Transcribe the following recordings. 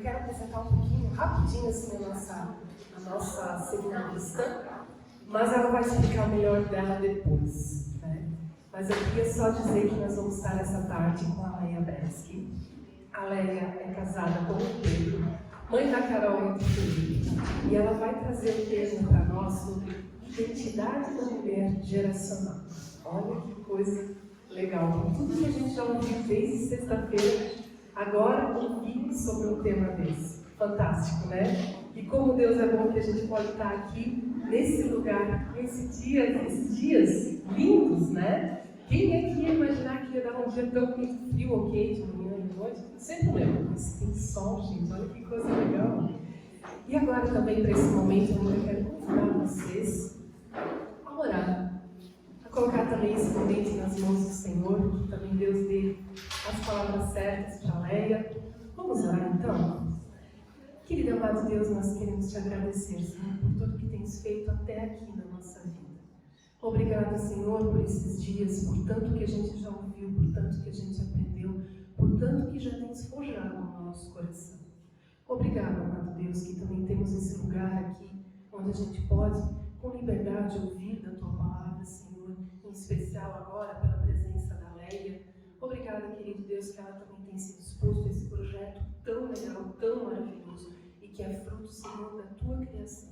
eu quero apresentar um pouquinho, rapidinho, assim, a nossa seminarista, mas ela vai explicar o melhor dela depois, né? Mas eu queria só dizer que nós vamos estar essa tarde com a Leia Breschi. A Leia é casada com o Pedro, mãe da Carol e do Felipe, e ela vai trazer o tema para nós sobre identidade da mulher geracional. Olha que coisa legal. Tudo que a gente já ouviu desde sexta-feira, agora ouvimos sobre um tema desse. Fantástico, né? E como Deus é bom que a gente pode estar aqui, nesse lugar, nesses dias lindos, né? Quem é que ia imaginar que ia dar um dia tão frio ou quente, de manhã e de noite? Sempre lembro, mas tem sol, gente, olha que coisa legal. E agora também, para esse momento, eu quero convidar vocês a orar, a colocar também esse momento nas mãos do Senhor, que também Deus dê as palavras certas para a Leia. Vamos orar então? Querido amado Deus, nós queremos te agradecer, Senhor, por tudo que tens feito até aqui na nossa vida. Obrigada, Senhor, por esses dias, por tanto que a gente já ouviu, por tanto que a gente aprendeu, por tanto que já tens forjado no nosso coração. Obrigada, amado Deus, que também temos esse lugar aqui, onde a gente pode, com liberdade, ouvir da Tua palavra, Senhor, em especial agora pela presença da Leia. Obrigada, querido Deus, que ela também tem se disposto a esse projeto tão legal, tão maravilhoso, e que é fruto, Senhor, da Tua criação.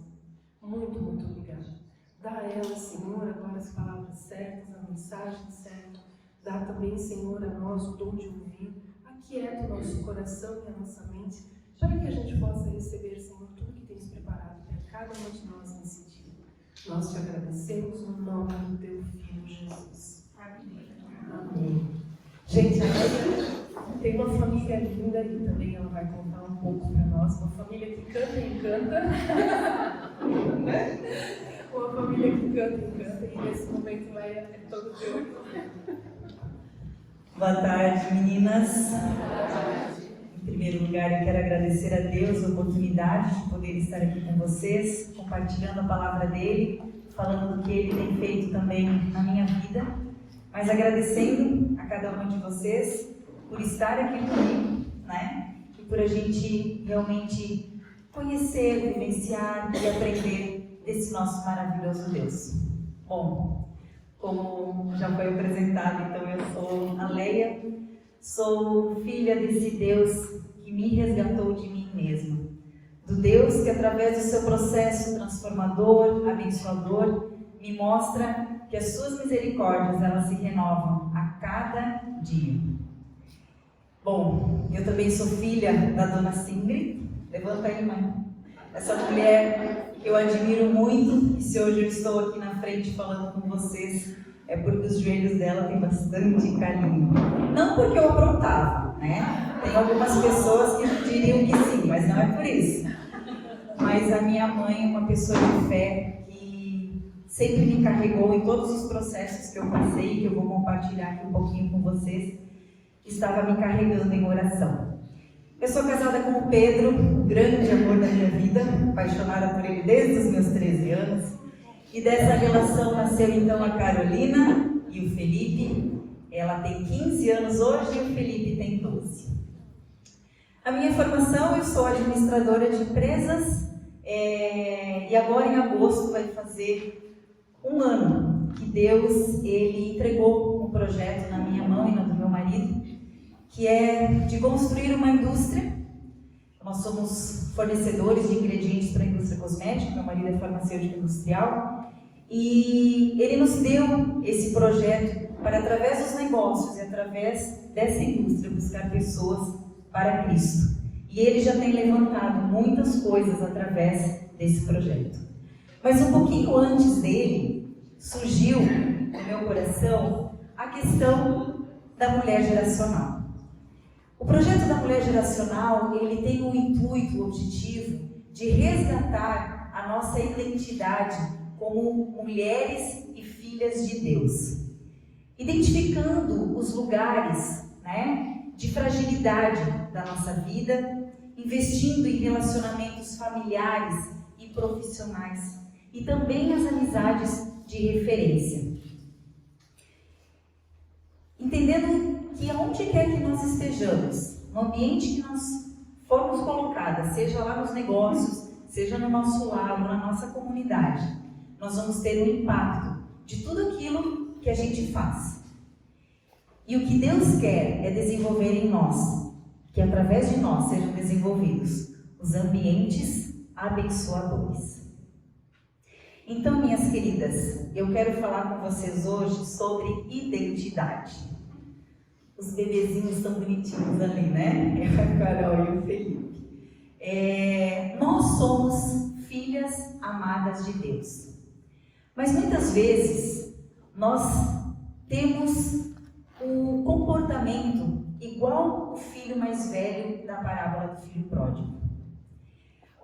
Muito, muito obrigada. Dá a ela, Senhor, agora as palavras certas, a mensagem certa. Dá também, Senhor, a nós o dom de ouvir. Aquieta o nosso coração e a nossa mente, para que a gente possa receber, Senhor, tudo que tens preparado para cada um de nós nesse dia. Nós te agradecemos no nome do Teu Filho, Jesus. Amém. Amém. Gente, a Leia tem uma família linda e também ela vai contar um pouco para nós. Uma família que canta e encanta. Né? Uma família que canta e encanta. E nesse momento, Leia, é todo teu. Boa tarde, meninas. Em primeiro lugar, eu quero agradecer a Deus a oportunidade de poder estar aqui com vocês, compartilhando a palavra dele, falando do que ele tem feito também na minha vida, mas agradecendo a cada um de vocês por estar aqui comigo, né? E por a gente realmente conhecer, vivenciar e aprender desse nosso maravilhoso Deus. Bom, como já foi apresentado, então eu sou a Leia, sou filha desse Deus que me resgatou de mim mesma, do Deus que através do seu processo transformador, abençoador, me mostra que as suas misericórdias elas se renovam a cada dia. Bom, eu também sou filha da dona Singrid. Levanta aí, mãe. Essa mulher que eu admiro muito, e se hoje eu estou aqui na frente falando com vocês, é porque os joelhos dela têm bastante carinho. Não porque eu aprontava, né? Tem algumas pessoas que diriam que sim, mas não é por isso. Mas a minha mãe é uma pessoa de fé que sempre me carregou em todos os processos que eu passei, que eu vou compartilhar aqui um pouquinho com vocês, estava me carregando em oração. Eu sou casada com o Pedro, o grande amor da minha vida, apaixonada por ele desde os meus 13 anos. E dessa relação nasceu então a Carolina e o Felipe. Ela tem 15 anos hoje e o Felipe tem 12. A minha formação, eu sou administradora de empresas e agora em agosto vai fazer um ano que Deus ele entregou um projeto na minha mão e na do meu marido, que é de construir uma indústria. Nós somos fornecedores de ingredientes para a indústria cosmética, meu marido é farmacêutico industrial, e ele nos deu esse projeto para, através dos negócios e através dessa indústria, buscar pessoas para Cristo. E ele já tem levantado muitas coisas através desse projeto. Mas um pouquinho antes dele, surgiu no meu coração a questão da mulher geracional. O projeto da mulher geracional, ele tem o intuito, o objetivo de resgatar a nossa identidade como mulheres e filhas de Deus, identificando os lugares, né, de fragilidade da nossa vida, investindo em relacionamentos familiares e profissionais e também as amizades de referência. Entendendo que aonde quer que nós estejamos, no ambiente que nós formos colocados, seja lá nos negócios, seja no nosso lar, na nossa comunidade, nós vamos ter um impacto de tudo aquilo que a gente faz. E o que Deus quer é desenvolver em nós, que através de nós sejam desenvolvidos os ambientes abençoadores. Então, minhas queridas, eu quero falar com vocês hoje sobre identidade. Os bebezinhos estão bonitinhos ali, né? A Carol e o Felipe. Nós somos filhas amadas de Deus. Mas muitas vezes nós temos um comportamento igual o filho mais velho da parábola do filho pródigo.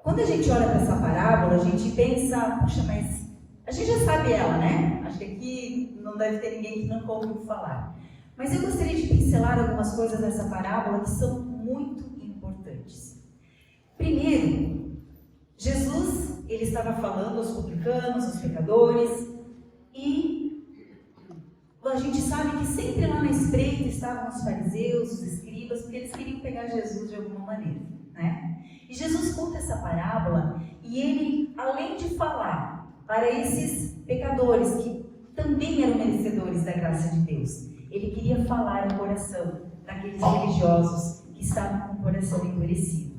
Quando a gente olha para essa parábola, a gente pensa, puxa, mas a gente já sabe ela, né? Acho que aqui não deve ter ninguém que nunca ouviu falar. Mas eu gostaria de pincelar algumas coisas dessa parábola que são muito importantes. Primeiro, Jesus, ele estava falando aos publicanos, aos pecadores, e a gente sabe que sempre lá na espreita estavam os fariseus, os escribas, porque eles queriam pegar Jesus de alguma maneira, né? E Jesus conta essa parábola e ele, além de falar para esses pecadores que também eram merecedores da graça de Deus, ele queria falar no coração daqueles religiosos que estavam com o coração endurecido.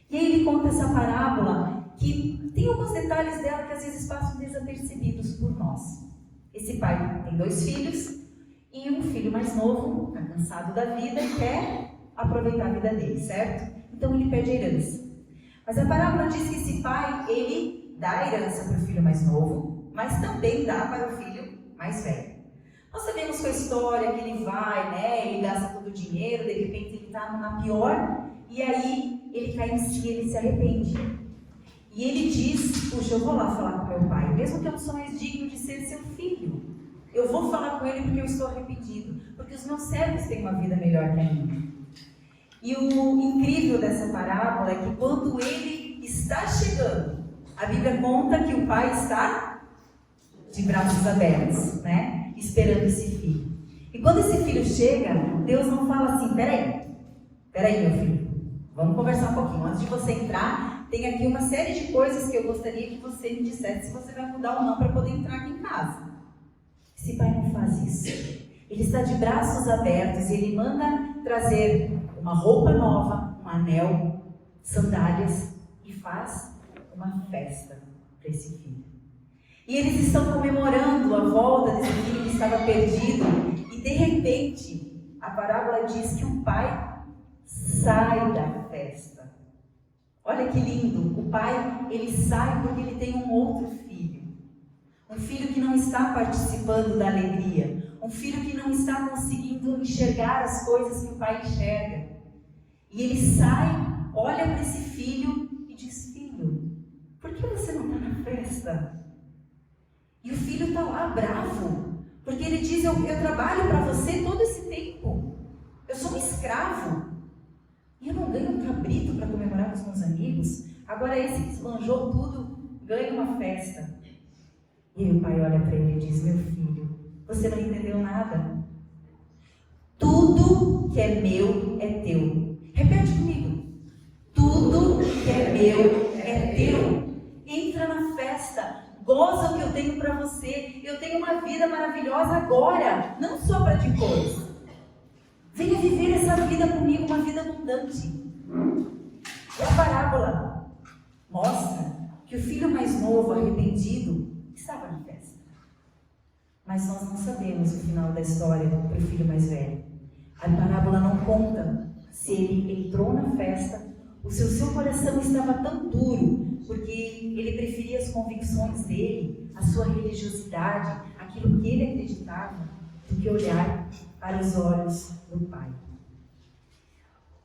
E aí ele conta essa parábola que tem alguns detalhes dela que às vezes passam desapercebidos por nós. Esse pai tem 2 filhos e um filho mais novo está cansado da vida e quer aproveitar a vida dele, certo? Então ele pede a herança. Mas a parábola diz que esse pai, ele dá a herança para o filho mais novo, mas também dá para o filho mais velho. Nós sabemos com a história que ele vai, né? Ele gasta todo o dinheiro, de repente ele está na pior, e aí ele cai em si, ele se arrepende. E ele diz, puxa, eu vou lá falar com meu pai, mesmo que eu não sou mais digno de ser seu filho. Eu vou falar com ele porque eu estou arrependido, porque os meus servos têm uma vida melhor que a minha. E o incrível dessa parábola é que quando ele está chegando, a Bíblia conta que o pai está de braços abertos, né? Esperando esse filho. E quando esse filho chega, Deus não fala assim, peraí meu filho, vamos conversar um pouquinho. Antes de você entrar, tem aqui uma série de coisas que eu gostaria que você me dissesse se você vai mudar ou não para poder entrar aqui em casa. Esse pai não faz isso. Ele está de braços abertos e ele manda trazer uma roupa nova, um anel, sandálias e faz uma festa para esse filho. E eles estão comemorando a volta desse filho que estava perdido e de repente a parábola diz que o pai sai da festa. Olha que lindo, o pai ele sai porque ele tem um outro filho. Um filho que não está participando da alegria, um filho que não está conseguindo enxergar as coisas que o pai enxerga. E ele sai, olha para esse filho e diz, filho, por que você não está na festa? E o filho está lá bravo, porque ele diz, eu trabalho para você todo esse tempo, eu sou um escravo, e eu não ganho um cabrito para comemorar com os meus amigos, agora esse que esbanjou tudo, ganha uma festa. E aí o pai olha para ele e diz, meu filho, você não entendeu nada. Tudo que é meu é teu. Repete comigo. Tudo que é meu é teu. Entra na festa. Goza o que eu tenho para você. Eu tenho uma vida maravilhosa agora, não só para depois. Venha viver essa vida comigo, uma vida abundante. E a parábola mostra que o filho mais novo, arrependido, estava na festa. Mas nós não sabemos o final da história para o filho mais velho. A parábola não conta se ele entrou na festa ou se o seu coração estava tão duro, porque ele preferia as convicções dele, a sua religiosidade, aquilo que ele acreditava, do que olhar para os olhos do Pai.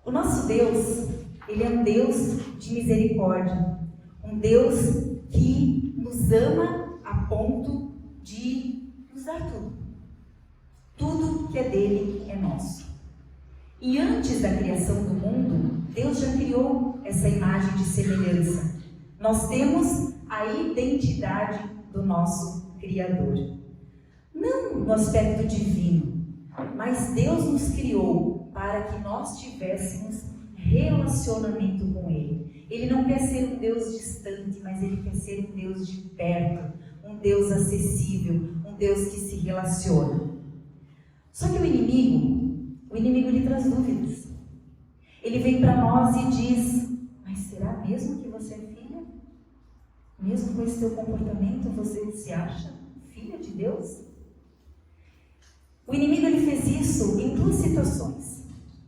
O nosso Deus, ele é um Deus de misericórdia, um Deus que nos ama a ponto de nos dar tudo. Tudo que é dele é nosso. E antes da criação do mundo, Deus já criou essa imagem de semelhança. Nós temos a identidade do nosso Criador. Não no aspecto divino, mas Deus nos criou para que nós tivéssemos relacionamento com Ele. Ele não quer ser um Deus distante, mas Ele quer ser um Deus de perto, um Deus acessível, um Deus que se relaciona. Só que o inimigo lhe traz dúvidas. Ele vem para nós e diz: mas será mesmo que você é filha? Mesmo com esse seu comportamento, você se acha filha de Deus? O inimigo ele fez isso em duas situações,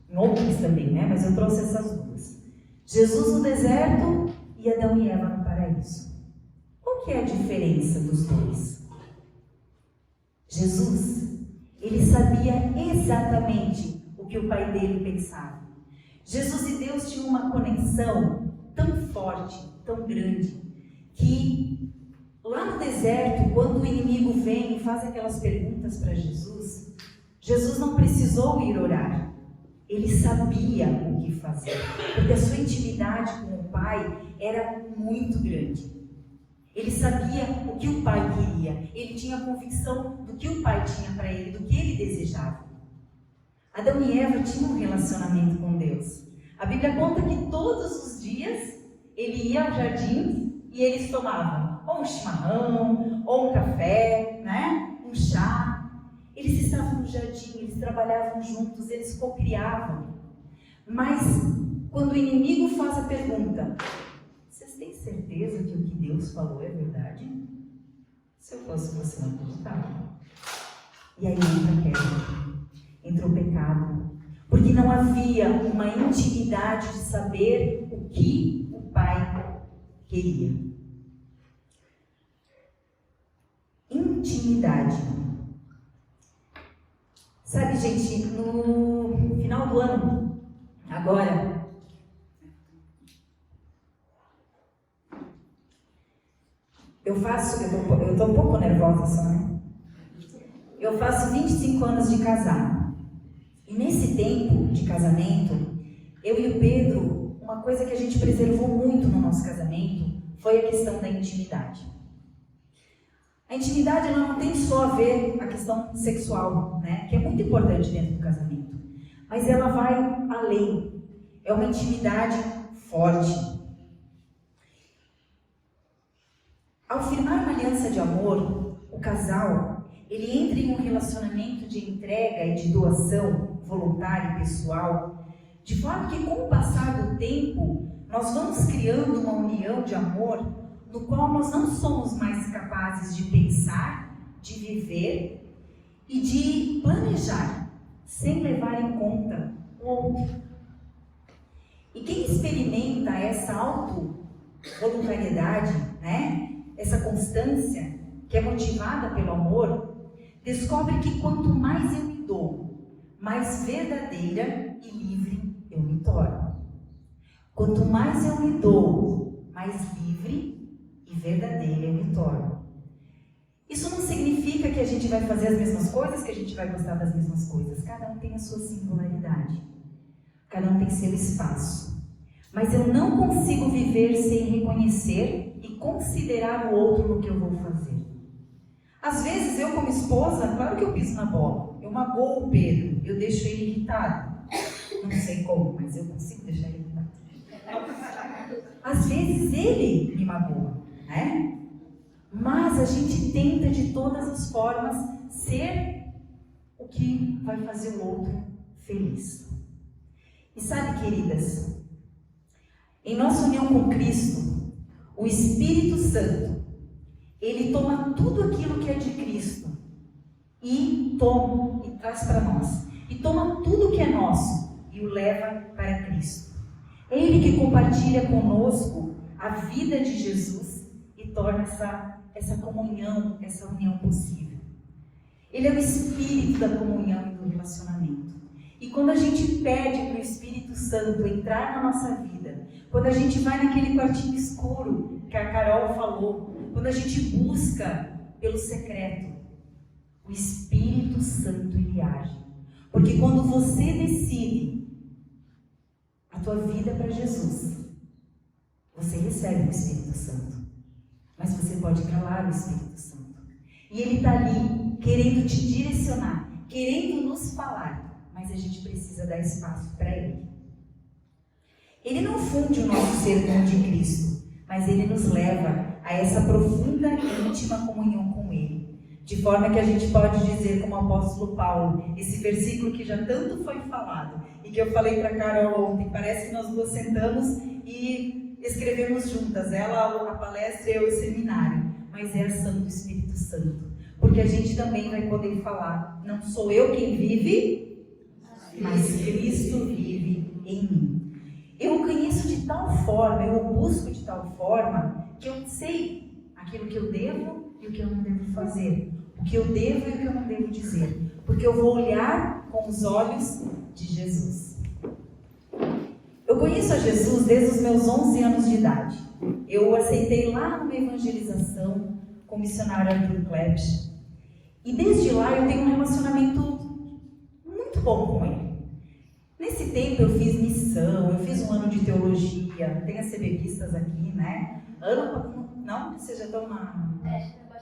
em outras também, né? Mas eu trouxe essas duas. Jesus no deserto e Adão e Eva no paraíso. Qual que é a diferença dos dois? Jesus, ele sabia exatamente o que o pai dele pensava. Jesus e Deus tinham uma conexão tão forte, tão grande, que lá no deserto, quando o inimigo vem e faz aquelas perguntas para Jesus, Jesus não precisou ir orar. Ele sabia o que fazer, porque a sua intimidade com o Pai era muito grande. Ele sabia o que o Pai queria, ele tinha convicção do que o Pai tinha para ele, do que ele desejava. Adão e Eva tinham um relacionamento com Deus. A Bíblia conta que todos os dias ele ia ao jardim e eles tomavam ou um chimarrão, ou um café, né? Um chá. Eles estavam no jardim, eles trabalhavam juntos, eles cocriavam. Mas quando o inimigo faz a pergunta: vocês têm certeza que o que Deus falou é verdade? Se eu fosse você, não acreditava. E aí entra a queda, entra o pecado, porque não havia uma intimidade de saber o que o Pai queria. Intimidade. Sabe, gente, no final do ano, agora, eu tô um pouco nervosa só, né? Eu faço 25 anos de casado. E nesse tempo de casamento, eu e o Pedro, uma coisa que a gente preservou muito no nosso casamento foi a questão da intimidade. A intimidade ela não tem só a ver a questão sexual, né? Que é muito importante dentro do casamento. Mas ela vai além. É uma intimidade forte. Ao firmar uma aliança de amor, o casal, ele entra em um relacionamento de entrega e de doação voluntária e pessoal, de forma que com o passar do tempo, nós vamos criando uma união de amor no qual nós não somos mais capazes de pensar, de viver e de planejar, sem levar em conta o outro. E quem experimenta essa auto-voluntariedade, né? Essa constância, que é motivada pelo amor, descobre que quanto mais eu me dou, mais verdadeira e livre eu me torno. Quanto mais eu me dou, mais livre e verdadeira eu me torno. Isso não significa que a gente vai fazer as mesmas coisas, que a gente vai gostar das mesmas coisas. Cada um tem a sua singularidade. Cada um tem seu espaço. Mas eu não consigo viver sem reconhecer e considerar o outro no que eu vou fazer. Às vezes eu como esposa, claro que eu piso na bola. Eu magoo o Pedro, eu deixo ele irritado. Não sei como, mas eu consigo deixar ele irritado. Às vezes ele me magoa, né? Mas a gente tenta de todas as formas ser o que vai fazer o outro feliz. E sabe, queridas, em nossa união com Cristo, o Espírito Santo, ele toma tudo aquilo que é de Cristo e traz para nós. E toma tudo que é nosso e o leva para Cristo. É Ele que compartilha conosco a vida de Jesus e torna essa comunhão, essa união possível. Ele é o Espírito da comunhão e do relacionamento. E quando a gente pede para o Espírito Santo entrar na nossa vida, quando a gente vai naquele quartinho escuro que a Carol falou, quando a gente busca pelo secreto, o Espírito Santo ele age. Porque quando você decide a tua vida para Jesus, você recebe o Espírito Santo. Mas você pode calar o Espírito Santo. E ele está ali querendo te direcionar, querendo nos falar. Mas a gente precisa dar espaço para ele. Ele não funde o nosso ser com o de Cristo, mas ele nos leva a essa profunda e íntima comunhão com ele. De forma que a gente pode dizer, como o apóstolo Paulo, esse versículo que já tanto foi falado, e que eu falei para a Carol ontem, parece que nós duas sentamos e escrevemos juntas, ela a palestra e eu o seminário, mas é a ação do Espírito Santo. Porque a gente também vai poder falar, não sou eu quem vive, mas Cristo vive em mim. Eu o conheço de tal forma, eu o busco de tal forma, que eu sei aquilo que eu devo e o que eu não devo fazer, o que eu devo e o que eu não devo dizer, porque eu vou olhar com os olhos de Jesus. Eu conheço a Jesus desde os meus 11 anos de idade. Eu o aceitei lá numa evangelização com o missionário Arthur Klebsch. E desde lá eu tenho um relacionamento muito bom com ele. Nesse tempo eu fiz missão, eu fiz um ano de teologia, tem as CBBistas aqui, né? Não? Vocês já estão na...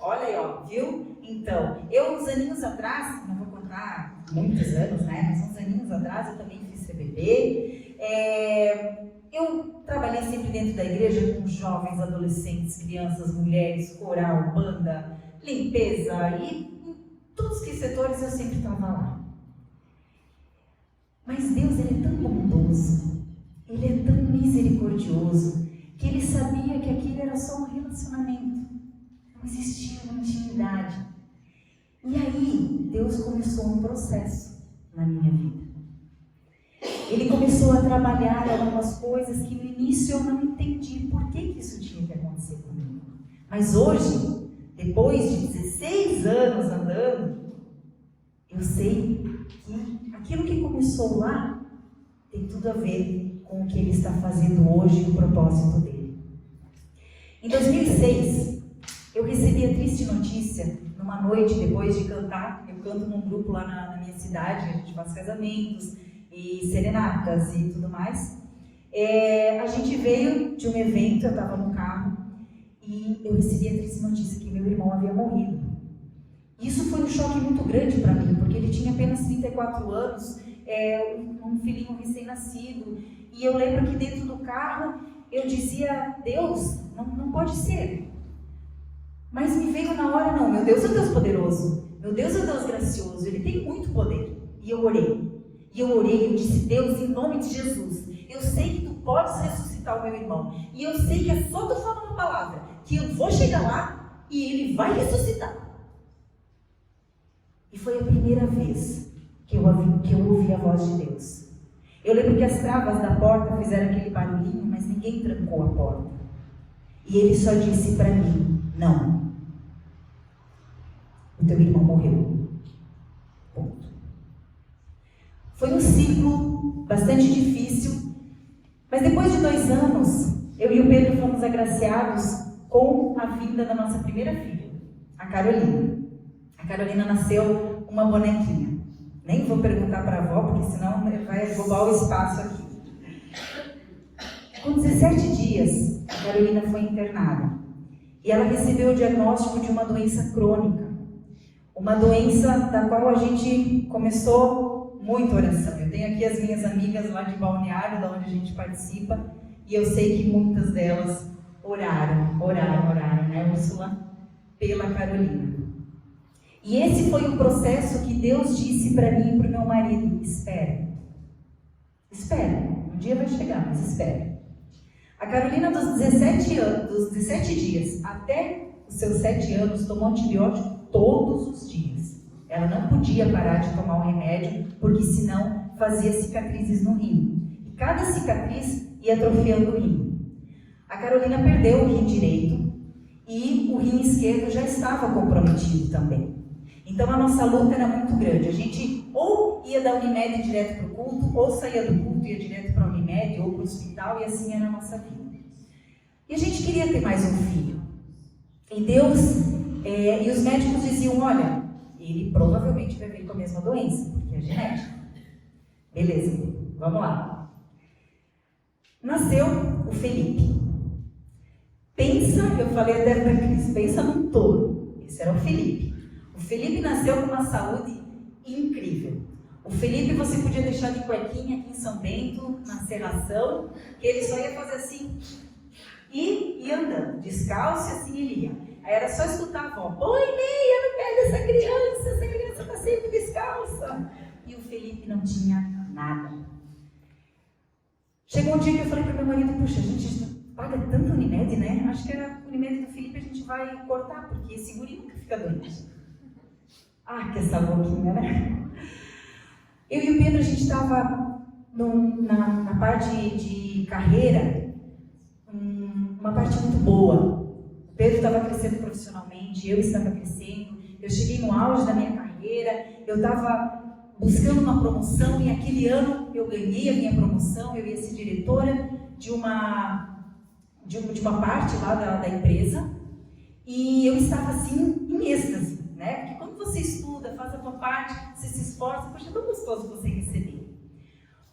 Olha aí, ó, viu? Então, eu uns aninhos atrás, não vou contar muitos anos, né? Mas uns aninhos atrás eu também fiz CBB. Eu trabalhei sempre dentro da igreja com jovens, adolescentes, crianças, mulheres, coral, banda, limpeza e em todos os setores eu sempre estava lá. Mas Deus, ele é tão bondoso, ele é tão misericordioso, que ele sabia que aquilo era só um relacionamento. Não existia uma intimidade. E aí, Deus começou um processo na minha vida. Ele começou a trabalhar algumas coisas que no início eu não entendi por que isso tinha que acontecer comigo. Mas hoje, depois de 16 anos andando, eu sei que aquilo que começou lá tem tudo a ver com o que ele está fazendo hoje e o propósito dele. Em 2006, eu recebi a triste notícia, numa noite depois de cantar, eu canto num grupo lá na minha cidade, a gente faz casamentos e serenatas e tudo mais. A gente veio de um evento, eu estava no carro, e eu recebi a triste notícia que meu irmão havia morrido. Isso foi um choque muito grande para mim, porque ele tinha apenas 34 anos, um filhinho recém-nascido, e eu lembro que dentro do carro eu dizia, Deus, não pode ser. Mas me veio na hora, não, meu Deus é um Deus poderoso, meu Deus é um Deus gracioso, ele tem muito poder. E eu orei, eu disse, Deus, em nome de Jesus, eu sei que tu podes ressuscitar o meu irmão, e eu sei que é só tu falar uma palavra, que eu vou chegar lá e ele vai ressuscitar. E foi a primeira vez que eu ouvi a voz de Deus. Eu lembro que as travas da porta fizeram aquele barulhinho, mas ninguém trancou a porta. E ele só disse para mim, não. O teu irmão morreu. Ponto. Foi um ciclo bastante difícil, mas depois de 2 anos, eu e o Pedro fomos agraciados com a vinda da nossa primeira filha, a Carolina. A Carolina nasceu uma bonequinha. Nem vou perguntar para a avó, porque senão vai roubar o espaço aqui. Com 17 dias, a Carolina foi internada. E ela recebeu o diagnóstico de uma doença crônica. Uma doença da qual a gente começou muita oração. Eu tenho aqui as minhas amigas lá de Balneário, da onde a gente participa, e eu sei que muitas delas oraram, né, Úrsula? Pela Carolina. E esse foi um processo que Deus disse para mim e para o meu marido, espere, um dia vai chegar, mas espere. A Carolina dos 17 dias até os seus 7 anos tomou antibiótico todos os dias. Ela não podia parar de tomar o remédio, porque senão fazia cicatrizes no rim. E cada cicatriz ia atrofiando o rim. A Carolina perdeu o rim direito e o rim esquerdo já estava comprometido também. Então a nossa luta era muito grande. A gente ou ia da Unimed direto para o culto, ou saía do culto e ia direto para a Unimed ou para o hospital, e assim era a nossa vida. E a gente queria ter mais um filho. E Deus, e os médicos diziam, olha, ele provavelmente vai vir com a mesma doença, porque é genética. Beleza, vamos lá. Nasceu o Felipe. Pensa, eu falei até para Cris, pensa num touro. Esse era o Felipe. O Felipe nasceu com uma saúde incrível. O Felipe você podia deixar de cuequinha aqui em São Bento, na Serração, que ele só ia fazer assim e ia andando, descalço e assim ele ia. Aí era só escutar a avó, põe meia no pé dessa criança está sempre descalça. E o Felipe não tinha nada. Chegou um dia que eu falei para meu marido, puxa, a gente paga tanto Unimed, né? Acho que era Unimed do Felipe, a gente vai cortar, porque esse guri nunca fica doente. Ah, que essa boquinha, né? Eu e o Pedro, a gente estava na parte de carreira, uma parte muito boa. O Pedro estava crescendo profissionalmente, eu estava crescendo. Eu cheguei no auge da minha carreira, eu estava buscando uma promoção e aquele ano eu ganhei a minha promoção, eu ia ser diretora de uma parte lá da empresa e eu estava assim em êxtase, né? Porque quando você estuda, faz a tua parte, você se esforça, poxa, é tão gostoso você receber.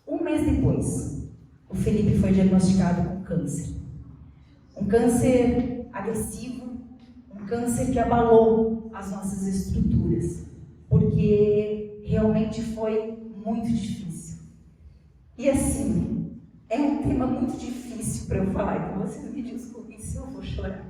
Um mês depois, o Felipe foi diagnosticado com câncer. Um câncer agressivo, um câncer que abalou as nossas estruturas, porque realmente foi muito difícil. E assim, é um tema muito difícil para eu falar, então vocês me desculpem se eu vou chorar.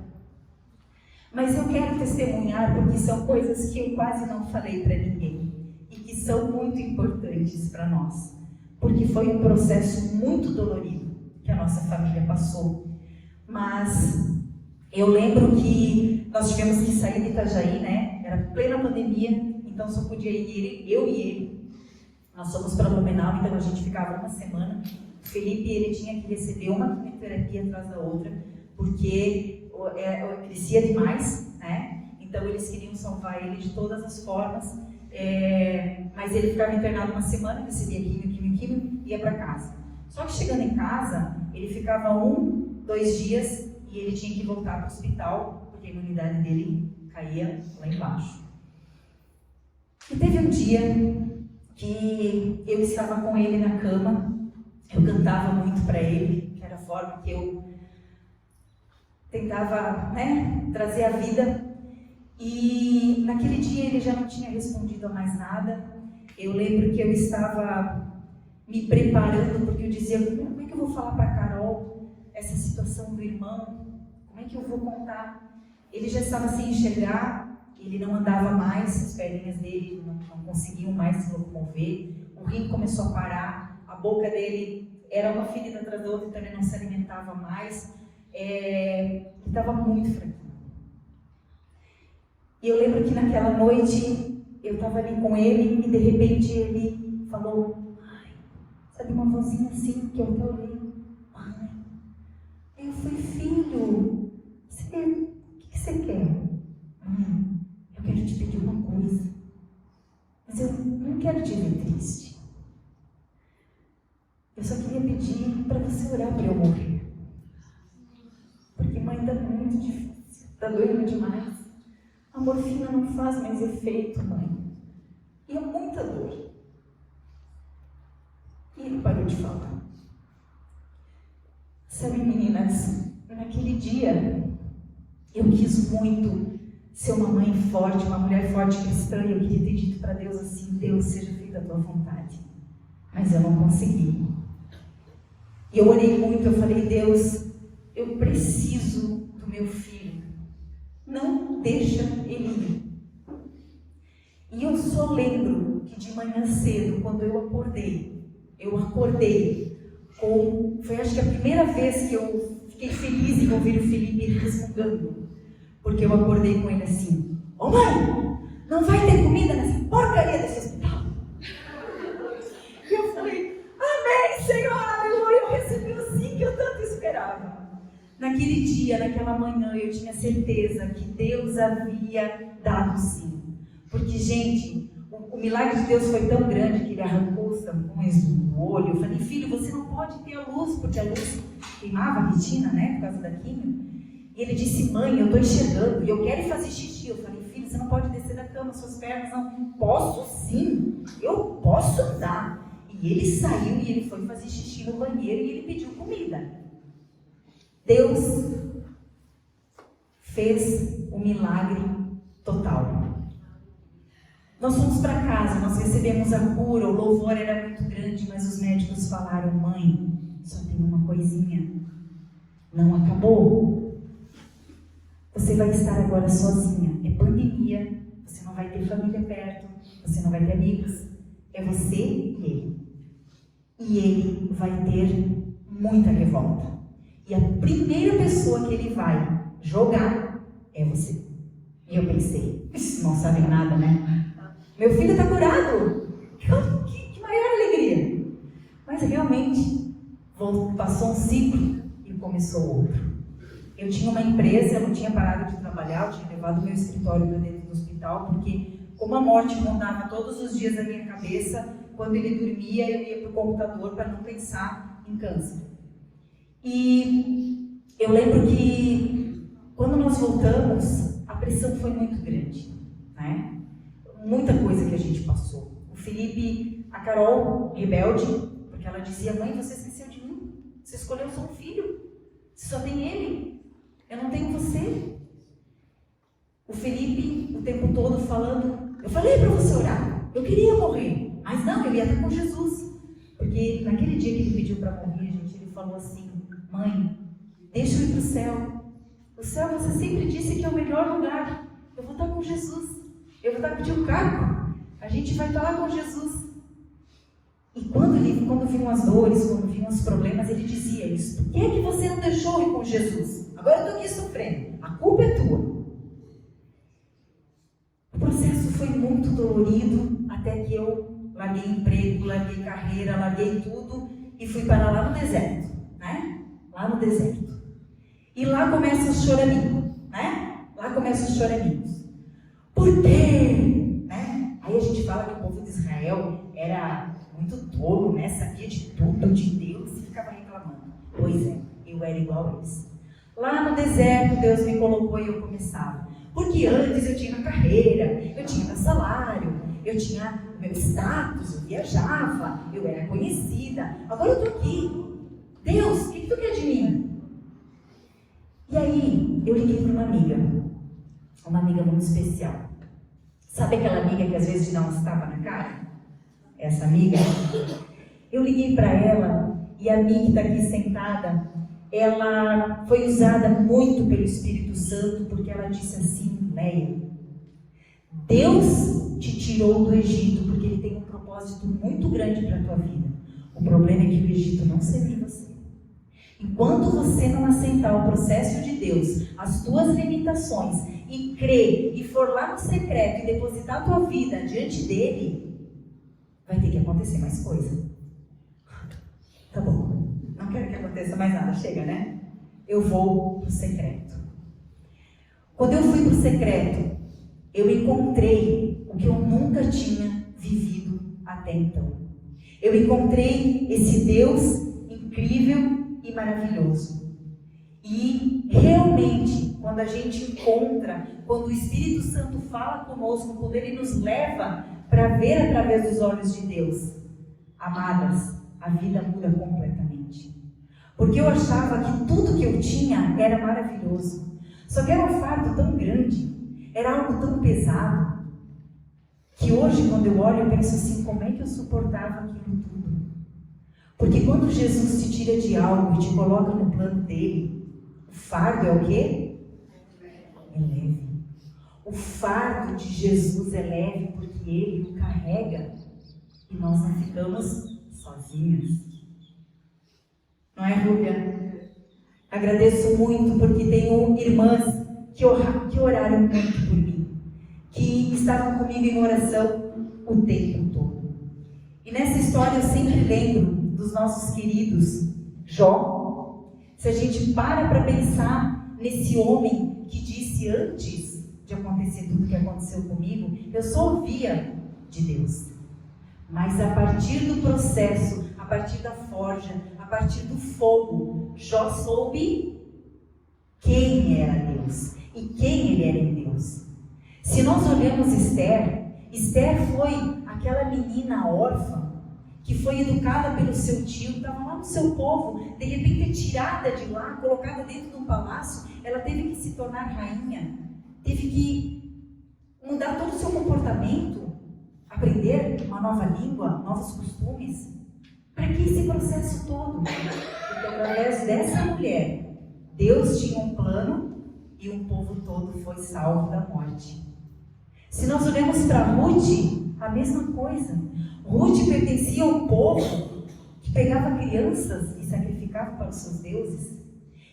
Mas eu quero testemunhar porque são coisas que eu quase não falei para ninguém e que são muito importantes para nós, porque foi um processo muito dolorido que a nossa família passou. Mas eu lembro que nós tivemos que sair de Itajaí, né? Era plena pandemia, então só podia ir eu e ele. Nós fomos para Blumenau, então a gente ficava uma semana. O Felipe, ele tinha que receber uma quimioterapia atrás da outra, porque crescia demais, né? Então eles queriam salvar ele de todas as formas, mas ele ficava internado uma semana, recebia quimio, ia para casa. Só que chegando em casa, ele ficava 2 dias e ele tinha que voltar para o hospital, porque a imunidade dele caía lá embaixo. E teve um dia que eu estava com ele na cama, eu cantava muito para ele, que era a forma que eu tentava, né, trazer a vida. E naquele dia ele já não tinha respondido a mais nada. Eu lembro que eu estava me preparando, porque eu dizia, como é que eu vou falar para a Carol essa situação do irmão? Como é que eu vou contar? Ele já estava sem enxergar, ele não andava mais, as perninhas dele não conseguiam mais se locomover, o rim começou a parar, a boca dele era uma ferida atrás da outra, então ele não se alimentava mais, ele estava muito fraquinho. E eu lembro que naquela noite eu estava ali com ele e de repente ele falou, mãe, sabe uma vozinha assim que eu até olhei, mãe, eu fui filho, o que você quer? Mãe, eu quero te pedir uma coisa, mas eu não quero te ver triste. Eu só queria pedir para você orar para eu morrer. Porque mãe, está muito difícil, está doendo demais. A morfina não faz mais efeito, mãe. E é muita dor. E ele parou de falar. Sabe, meninas, naquele dia eu quis muito ser uma mãe forte, uma mulher forte cristã, e eu queria ter dito para Deus assim, Deus, seja feita a tua vontade. Mas eu não consegui. E eu orei muito, eu falei, Deus, eu preciso do meu filho. Não deixa ele ir. E eu só lembro que de manhã cedo, quando eu acordei com... Foi acho que a primeira vez que eu fiquei feliz em ouvir o Felipe resmungando. Porque eu acordei com ele assim, ô mãe, não vai ter comida nessa porcaria desse hospital? E eu falei, amém, Senhor, aleluia, eu recebi o sim que eu tanto esperava. Naquele dia, naquela manhã, eu tinha certeza que Deus havia dado sim. Porque, gente, o milagre de Deus foi tão grande que ele arrancou os tampões do olho. Eu falei, filho, você não pode ter a luz, porque a luz queimava a retina, né, por causa da quimio. E ele disse, mãe, eu estou enxergando e eu quero fazer xixi. Eu falei, filho, você não pode descer da cama, suas pernas não. Posso sim, eu posso andar. E ele saiu e ele foi fazer xixi no banheiro e ele pediu comida. Deus fez o milagre total. Nós fomos para casa, nós recebemos a cura, o louvor era muito grande, mas os médicos falaram: mãe, só tem uma coisinha, não acabou. Você vai estar agora sozinha, é pandemia, você não vai ter família perto, você não vai ter amigos, é você e ele. E ele vai ter muita revolta. E a primeira pessoa que ele vai jogar é você. E eu pensei, não sabem nada, né? Meu filho está curado! Que maior alegria! Mas realmente, passou um ciclo e começou outro. Eu tinha uma empresa, eu não tinha parado de trabalhar, eu tinha levado meu escritório para dentro do hospital, porque como a morte rondava todos os dias na minha cabeça, quando ele dormia, eu ia para o computador para não pensar em câncer. E eu lembro que quando nós voltamos, a pressão foi muito grande, né? Muita coisa que a gente passou. O Felipe, a Carol, rebelde, porque ela dizia: mãe, você esqueceu de mim, você escolheu só um filho, você só tem ele, eu não tenho você. O Felipe, o tempo todo falando: eu falei para você orar, eu queria morrer, mas não, eu ia estar com Jesus. Porque naquele dia que ele pediu para morrer, gente, ele falou assim: mãe, deixa eu ir para o céu. O céu, você sempre disse que é o melhor lugar. Eu vou estar com Jesus. Eu vou estar com o tio Caco. A gente vai estar lá com Jesus. E quando vinham as dores, quando vinham os problemas, ele dizia isso: por que é que você não deixou ir com Jesus? Agora eu estou aqui sofrendo. A culpa é tua. O processo foi muito dolorido, até que eu larguei emprego, larguei carreira, larguei tudo e fui parar lá no deserto, né? Lá no deserto. E lá começa o choraminho, né? Lá começa os choraminhos. Por quê? Né? Aí a gente fala que o povo de Israel era muito tolo, né? Sabia de tudo, de Deus, e ficava reclamando. Pois é, eu era igual a eles. Lá no deserto, Deus me colocou e eu começava. Porque antes eu tinha carreira, eu tinha meu salário, eu tinha meu status, eu viajava, eu era conhecida. Agora eu estou aqui. Deus, o que tu quer de mim? E aí, eu liguei para uma amiga muito especial. Sabe aquela amiga que às vezes te dá uns tapas na cara? Essa amiga? Eu liguei para ela e a Mi, que está aqui sentada, ela foi usada muito pelo Espírito Santo, porque ela disse assim: Leia, Deus te tirou do Egito porque Ele tem um propósito muito grande para a tua vida. O problema é que o Egito não serve você. Enquanto você não aceitar o processo de Deus, as tuas limitações, e crer, e for lá no secreto e depositar a tua vida diante dele, vai ter que acontecer mais coisa. Tá bom, não quero que aconteça mais nada, chega, né? Eu vou pro secreto. Quando eu fui pro secreto, eu encontrei o que eu nunca tinha vivido até então. Eu encontrei esse Deus incrível e maravilhoso. E realmente, quando a gente encontra, quando o Espírito Santo fala conosco, quando Ele nos leva para ver através dos olhos de Deus, amadas, a vida muda completamente. Porque eu achava que tudo que eu tinha era maravilhoso. Só que era um fardo tão grande, era algo tão pesado, que hoje, quando eu olho, eu penso assim: como é que eu suportava aquilo tudo? Porque quando Jesus te tira de algo e te coloca no plano dele, o fardo é o quê? É leve. O fardo de Jesus é leve porque ele o carrega e nós não ficamos sozinhos. Não é, Rúbia? Agradeço muito porque tenho irmãs que oraram muito por mim, que estavam comigo em oração o tempo todo. E nessa história eu sempre lembro dos nossos queridos Jó. Se a gente para pensar nesse homem que disse antes de acontecer tudo que aconteceu comigo, eu só ouvia de Deus. Mas a partir do processo, a partir da forja, a partir do fogo, Jó soube quem era Deus e quem ele era em Deus. Se nós olhamos Esther foi aquela menina órfã que foi educada pelo seu tio, estava lá no seu povo, de repente é tirada de lá, colocada dentro de um palácio, ela teve que se tornar rainha, teve que mudar todo o seu comportamento, aprender uma nova língua, novos costumes. Para que esse processo todo? Porque através dessa mulher, Deus tinha um plano e o povo todo foi salvo da morte. Se nós olhamos para Ruth, a mesma coisa. Ruth pertencia ao povo que pegava crianças e sacrificava para os seus deuses.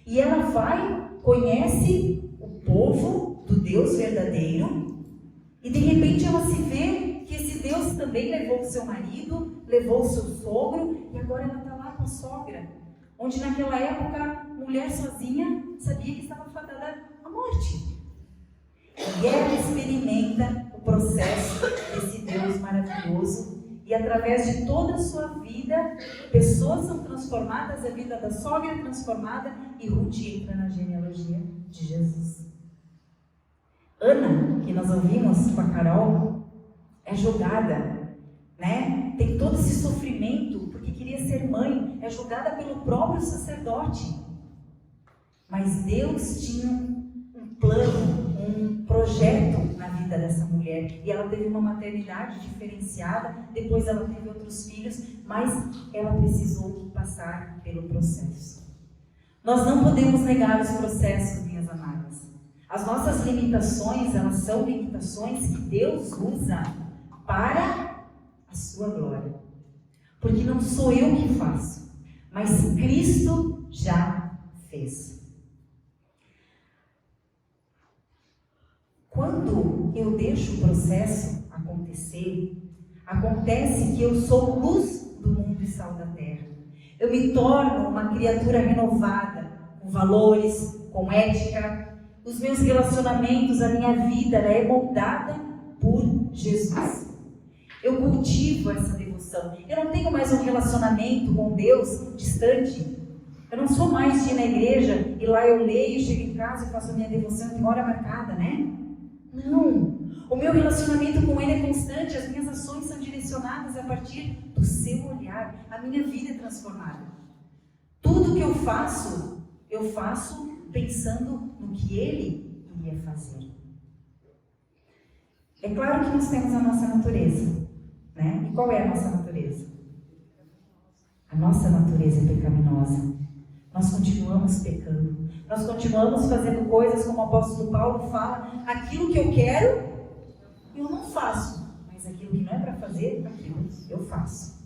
E ela vai, conhece o povo do Deus verdadeiro, e de repente ela se vê que esse Deus também levou o seu marido, levou o seu sogro, e agora ela está lá com a sogra, onde naquela época, mulher sozinha sabia que estava fadada à morte. E ela experimenta o processo desse Deus maravilhoso, e através de toda a sua vida, pessoas são transformadas, a vida da sogra é transformada, e Ruth entra na genealogia de Jesus. Ana, que nós ouvimos com a Carol, é julgada, né? Tem todo esse sofrimento, porque queria ser mãe, é julgada pelo próprio sacerdote. Mas Deus tinha um plano, um projeto na vida dessa mulher, e ela teve uma maternidade diferenciada, depois ela teve outros filhos, mas ela precisou passar pelo processo. Nós não podemos negar os processos, minhas amadas. As nossas limitações, elas são limitações que Deus usa para a sua glória. Porque não sou eu que faço, mas Cristo já fez. Quando eu deixo o processo acontecer, acontece que eu sou luz do mundo e sal da terra. Eu me torno uma criatura renovada, com valores, com ética. Os meus relacionamentos, a minha vida, ela é moldada por Jesus. Eu cultivo essa devoção. Eu não tenho mais um relacionamento com Deus distante. Eu não sou mais de ir na igreja e lá eu leio, chego em casa e faço a minha devoção, tem hora marcada, né? Não. O meu relacionamento com Ele é constante, as minhas ações são direcionadas a partir do seu olhar. A minha vida é transformada. Tudo que eu faço pensando no que Ele iria fazer. É claro que nós temos a nossa natureza, né? E qual é a nossa natureza? A nossa natureza é pecaminosa. Nós continuamos pecando. Nós continuamos fazendo coisas como o apóstolo Paulo fala, aquilo que eu quero, eu não faço. Mas aquilo que não é para fazer, aquilo eu faço.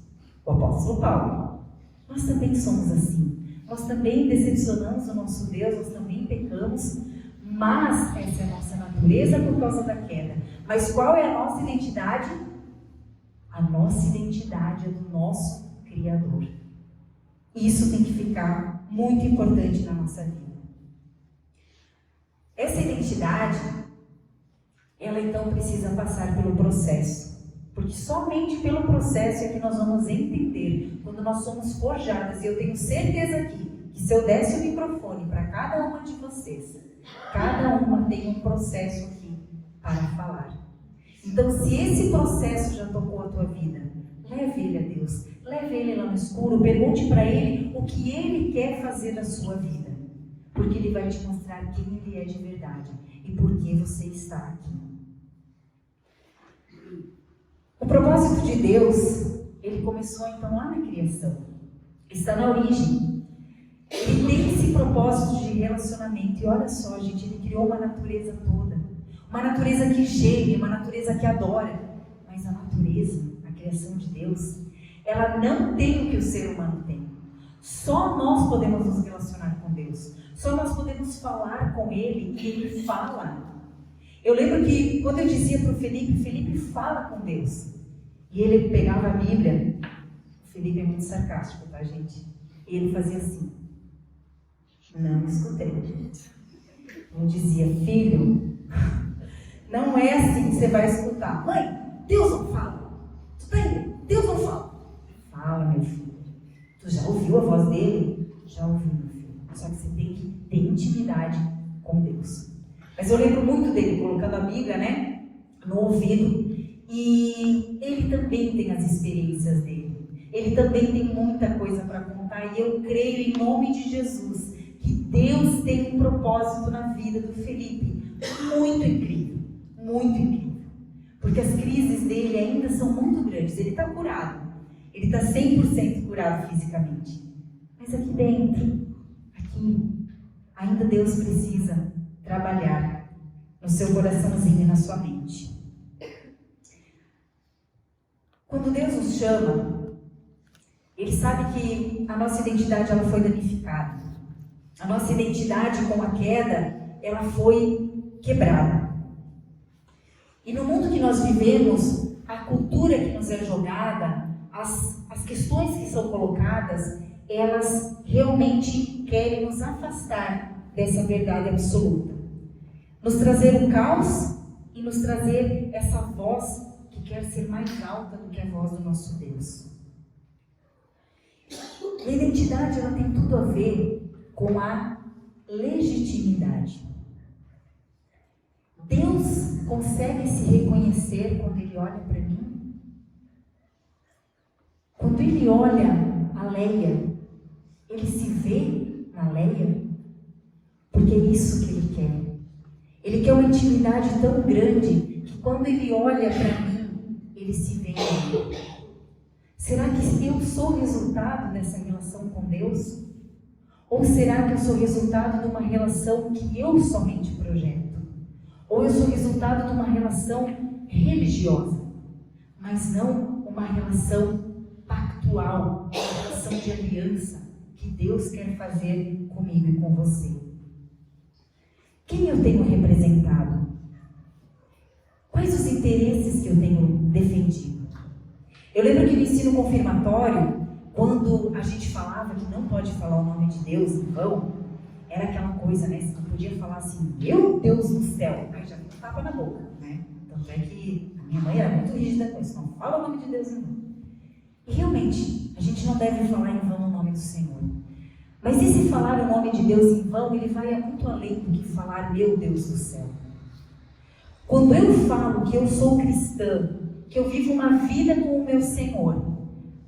O apóstolo Paulo. Nós também somos assim. Nós também decepcionamos o nosso Deus, nós também pecamos, mas essa é a nossa natureza por causa da queda. Mas qual é a nossa identidade? A nossa identidade é do nosso Criador. Isso tem que ficar muito importante na nossa vida. Essa identidade, ela então precisa passar pelo processo. Porque somente pelo processo é que nós vamos entender, quando nós somos forjadas, e eu tenho certeza aqui, que se eu desse o microfone para cada uma de vocês, cada uma tem um processo aqui para falar. Então, se esse processo já tocou a tua vida, leve ele a Deus, leve ele lá no escuro, pergunte para ele o que ele quer fazer na sua vida, porque ele vai te mostrar quem ele é de verdade e por que você está aqui. O propósito de Deus, ele começou então lá na criação, está na origem. Ele tem esse propósito de relacionamento, e olha só, gente, ele criou uma natureza toda, uma natureza que geme, uma natureza que adora, mas a natureza, a criação de Deus, ela não tem o que o ser humano tem. Só nós podemos nos relacionar com Deus, só nós podemos falar com Ele, e Ele fala. Eu lembro que quando eu dizia para o Felipe fala com Deus, e ele pegava a Bíblia, o Felipe é muito sarcástico, tá, gente? E ele fazia assim, não escutei. Eu dizia, filho, não é assim que você vai escutar. Mãe, Deus não fala. Tu tá aí? Deus não fala. Fala, meu filho. Tu já ouviu a voz dele? Já ouvi, meu filho. Só que você tem que ter intimidade com Deus. Mas eu lembro muito dele colocando a Bíblia, né, no ouvido. E ele também tem as experiências dele. Ele também tem muita coisa para contar. E eu creio em nome de Jesus que Deus tem um propósito na vida do Felipe muito incrível. Muito incrível. Porque porque as crises dele ainda são muito grandes. Ele está curado, ele está 100% curado fisicamente. Mas aqui dentro, aqui, ainda Deus precisa trabalhar no seu coraçãozinho e na sua mente. Quando Deus nos chama, Ele sabe que a nossa identidade ela foi danificada. A nossa identidade com a queda, ela foi quebrada. E no mundo que nós vivemos, a cultura que nos é jogada, as questões que são colocadas, elas realmente querem nos afastar dessa verdade absoluta. Nos trazer o caos e nos trazer essa voz que quer ser mais alta do que a voz do nosso Deus. A identidade ela tem tudo a ver com a legitimidade. Deus consegue se reconhecer quando Ele olha para mim? Quando Ele olha a Leia, Ele se vê na Leia? Porque é isso que Ele quer. Ele quer uma intimidade tão grande que quando Ele olha para mim, Ele se vê em mim. Será que eu sou resultado dessa relação com Deus? Ou será que eu sou resultado de uma relação que eu somente projeto? Ou eu sou resultado de uma relação religiosa, mas não uma relação pactual, uma relação de aliança que Deus quer fazer comigo e com você? Quem eu tenho representado? Quais os interesses que eu tenho defendido? Eu lembro que no ensino confirmatório, quando a gente falava que não pode falar o nome de Deus em vão, era aquela coisa, né? Você não podia falar assim, meu Deus do céu. Aí já tinha um tapa na boca, né? Tanto é que a minha mãe era muito rígida com isso, não fala o nome de Deus em vão. E realmente, a gente não deve falar em vão o nome do Senhor. Mas esse falar o nome de Deus em vão, ele vai muito além do que falar meu Deus do céu. Quando eu falo que eu sou cristã, que eu vivo uma vida com o meu Senhor,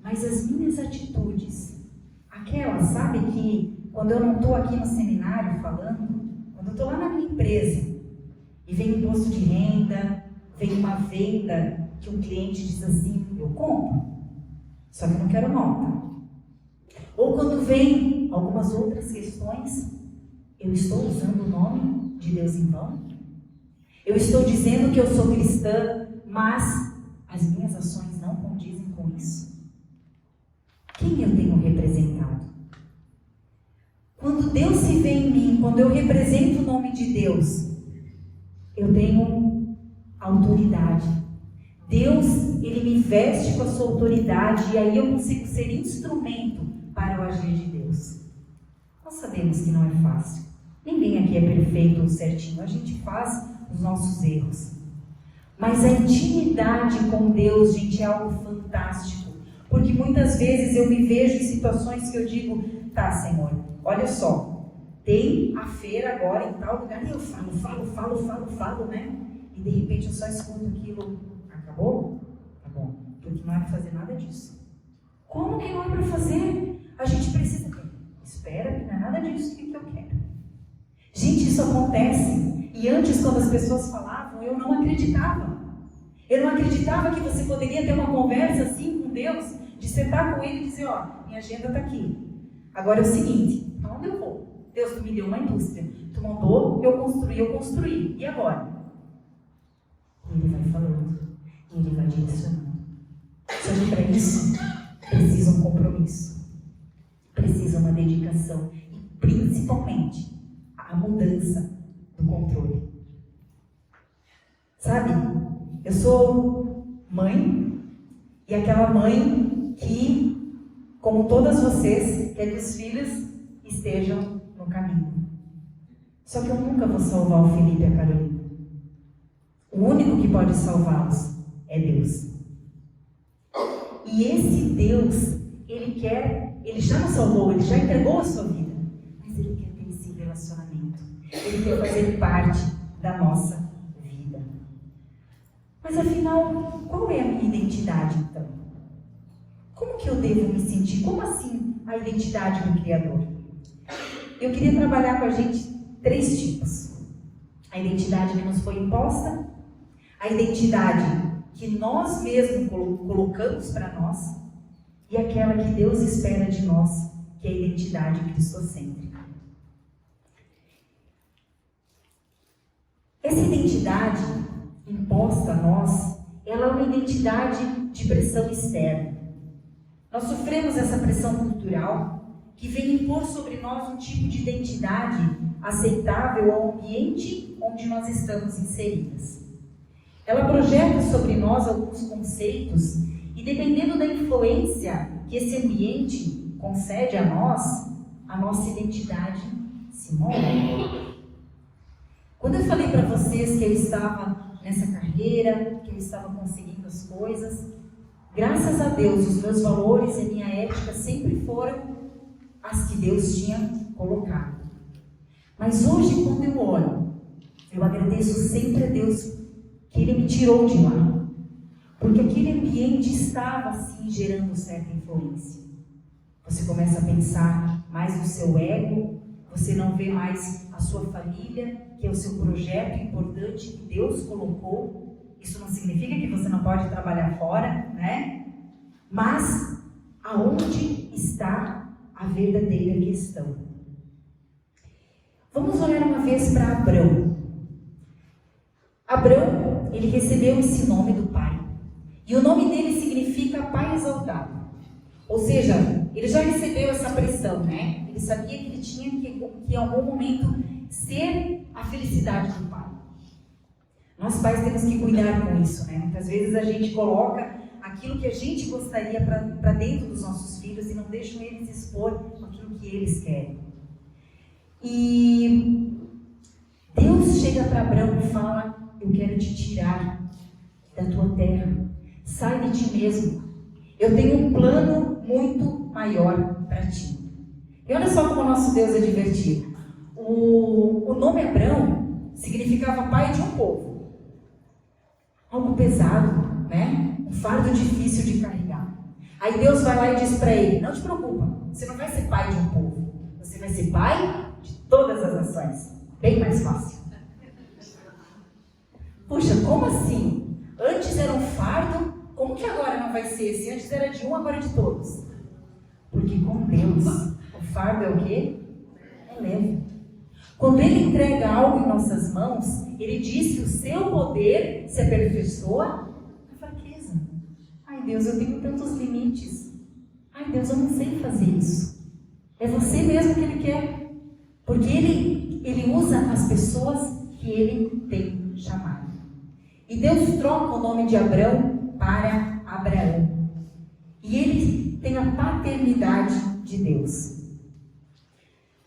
mas as minhas atitudes, aquelas, sabe, que quando eu não estou aqui no seminário falando, quando eu estou lá na minha empresa, e vem imposto de renda, vem uma venda que um cliente diz assim, eu compro, só que eu não quero nota. Ou quando vem algumas outras questões, eu estou usando o nome de Deus em vão? Eu estou dizendo que eu sou cristã, mas as minhas ações não condizem com isso. Quem eu tenho representado? Quando Deus se vê em mim, quando eu represento o nome de Deus, eu tenho autoridade. Deus, Ele me veste com a sua autoridade e aí eu consigo ser instrumento para o agir de Deus. Nós sabemos que não é fácil. Ninguém aqui é perfeito ou certinho. A gente faz os nossos erros. Mas a intimidade com Deus, gente, é algo fantástico. Porque muitas vezes eu me vejo em situações que eu digo, tá, Senhor, olha só, tem a feira agora em tal lugar, e eu falo, né? E de repente eu só escuto aquilo, acabou? Tá bom, porque não é para fazer nada disso. Como que não é para fazer? A gente precisa, espera, que não é nada disso que eu quero. Gente, isso acontece. E antes, quando as pessoas falavam, eu não acreditava. Eu não acreditava que você poderia ter uma conversa assim com Deus, de sentar com Ele e dizer, ó, minha agenda está aqui. Agora é o seguinte, para onde eu vou? Deus, tu me deu uma indústria. Tu mandou, eu construí. E agora? E Ele vai falando. E Ele vai direcionando. Só que para isso, precisa um compromisso. Precisa uma dedicação. E principalmente, a mudança do controle. Sabe, eu sou mãe e aquela mãe que, como todas vocês, quer que os filhos estejam no caminho. Só que eu nunca vou salvar o Felipe e a Carolina. O único que pode salvá-los é Deus. E esse Deus, Ele já nos salvou, Ele já entregou a sua vida, mas Ele quer ter esse relacionamento. Ele quer fazer parte da nossa vida. Mas afinal, qual é a minha identidade então? Como que eu devo me sentir? Como assim a identidade do Criador? Eu queria trabalhar com a gente 3 tipos. A identidade que nos foi imposta, a identidade que nós mesmos colocamos para nós e aquela que Deus espera de nós, que é a identidade cristocêntrica. Essa identidade imposta a nós, ela é uma identidade de pressão externa. Nós sofremos essa pressão cultural que vem impor sobre nós um tipo de identidade aceitável ao ambiente onde nós estamos inseridas. Ela projeta sobre nós alguns conceitos e, dependendo da influência que esse ambiente concede a nossa identidade se molda. Quando eu falei para vocês que eu estava nessa carreira, que eu estava conseguindo as coisas, graças a Deus, os meus valores e a minha ética sempre foram as que Deus tinha colocado. Mas hoje, quando eu olho, eu agradeço sempre a Deus que Ele me tirou de lá. Porque aquele ambiente estava, assim, gerando certa influência. Você começa a pensar mais no seu ego, você não vê mais a sua família, que é o seu projeto importante que Deus colocou. Isso não significa que você não pode trabalhar fora, né? Mas aonde está a verdadeira questão? Vamos olhar uma vez para Abrão. Abrão, ele recebeu esse nome do pai. E o nome dele significa pai exaltado. Ou seja, ele já recebeu essa pressão, né? Ele sabia que ele tinha que em algum momento ser a felicidade do pai. Nós pais temos que cuidar com isso, né? Muitas vezes a gente coloca aquilo que a gente gostaria para dentro dos nossos filhos e não deixam eles expor aquilo que eles querem. E Deus chega para Abrão e fala: eu quero te tirar da tua terra, sai de ti mesmo, eu tenho um plano muito maior para ti. E olha só como o nosso Deus é divertido. O nome Abrão significava pai de um povo, algo pesado, né? Um fardo difícil de carregar. Aí Deus vai lá e diz para ele: não te preocupa, você não vai ser pai de um povo, você vai ser pai de todas as nações. Bem mais fácil. Puxa, como assim? Antes era um fardo, como que agora não vai ser? Se antes era de um, agora é de todos. Porque com Deus, o fardo é o quê? É leve. Quando Ele entrega algo em nossas mãos, Ele diz que o seu poder se aperfeiçoa na fraqueza. Ai Deus, eu tenho tantos limites. Ai Deus, eu não sei fazer isso. É você mesmo que Ele quer. Porque Ele usa as pessoas que Ele tem chamado. E Deus troca o nome de Abrão para Abraão. E ele tem a paternidade de Deus.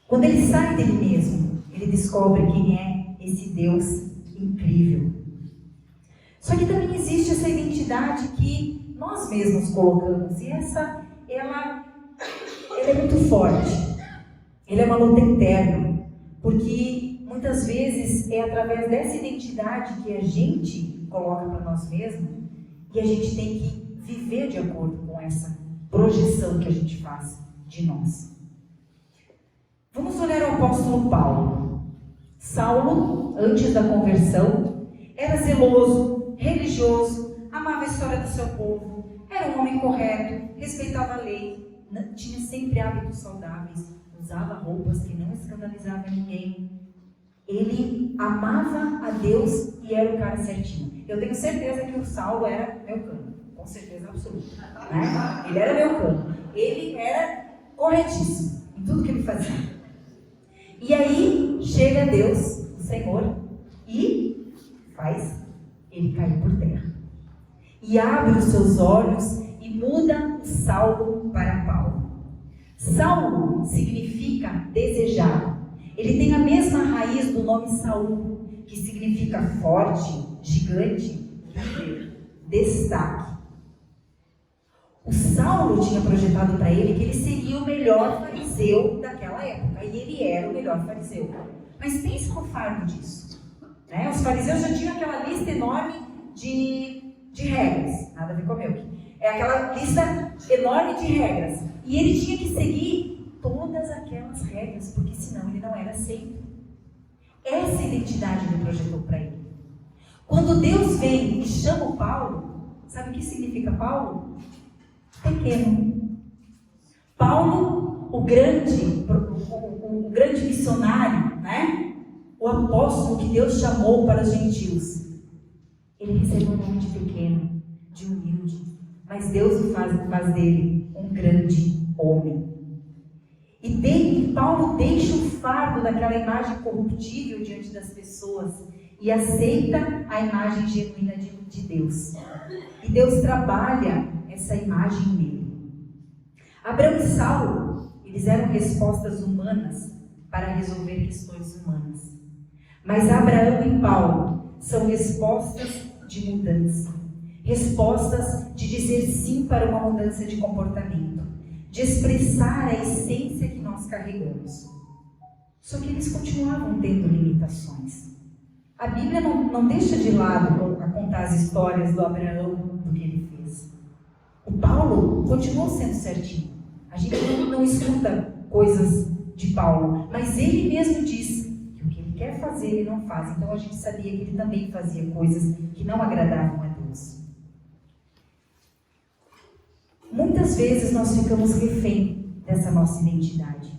Quando ele sai dele mesmo, ele descobre quem é esse Deus incrível. Só que também existe essa identidade que nós mesmos colocamos. E ela é muito forte. Ela é uma luta interna. Porque muitas vezes é através dessa identidade que a gente coloca para nós mesmos e a gente tem que viver de acordo com essa projeção que a gente faz de nós. Vamos olhar o apóstolo Paulo. Saulo, antes da conversão, era zeloso, religioso, amava a história do seu povo, era um homem correto, respeitava a lei, tinha sempre hábitos saudáveis, usava roupas que não escandalizavam ninguém. Ele amava a Deus e era o cara certinho. Eu tenho certeza que o Saulo era meu cano, com certeza absoluta. Né? Ele era meu cano. Ele era corretíssimo em tudo que ele fazia. E aí chega Deus, o Senhor, e faz ele cair por terra. E abre os seus olhos e muda o Saulo para Paulo. Saulo significa desejado. Ele tem a mesma raiz do nome Saul, que significa forte, gigante, líder, destaque. O Saulo tinha projetado para ele que ele seria o melhor fariseu daquela época, e ele era o melhor fariseu. Mas pense no fardo disso. Né? Os fariseus já tinham aquela lista enorme de regras, nada a ver com o meu. É aquela lista enorme de regras. E ele tinha que seguir todas aquelas regras, porque senão ele não era aceito. Essa identidade ele projetou para ele. Quando Deus vem e chama o Paulo, Sabe o que significa Paulo? Pequeno. Paulo, o grande missionário, né? O apóstolo que Deus chamou para os gentios. Ele recebeu um nome de pequeno, de humilde, mas Deus faz dele um grande homem. E Paulo deixa o fardo daquela imagem corruptível diante das pessoas e aceita a imagem genuína de Deus. E Deus trabalha essa imagem nele. Abraão e Saulo, eles eram respostas humanas para resolver questões humanas. Mas Abraão e Paulo são respostas de mudança. Respostas de dizer sim para uma mudança de comportamento. De expressar a essência que nós carregamos. Só que eles continuavam tendo limitações. A Bíblia não deixa de lado a contar as histórias do Abraão, do que ele fez. O Paulo continuou sendo certinho. A gente não escuta coisas de Paulo, mas ele mesmo diz que o que ele quer fazer, ele não faz. Então a gente sabia que ele também fazia coisas que não agradavam a Deus. Muitas vezes nós ficamos refém dessa nossa identidade.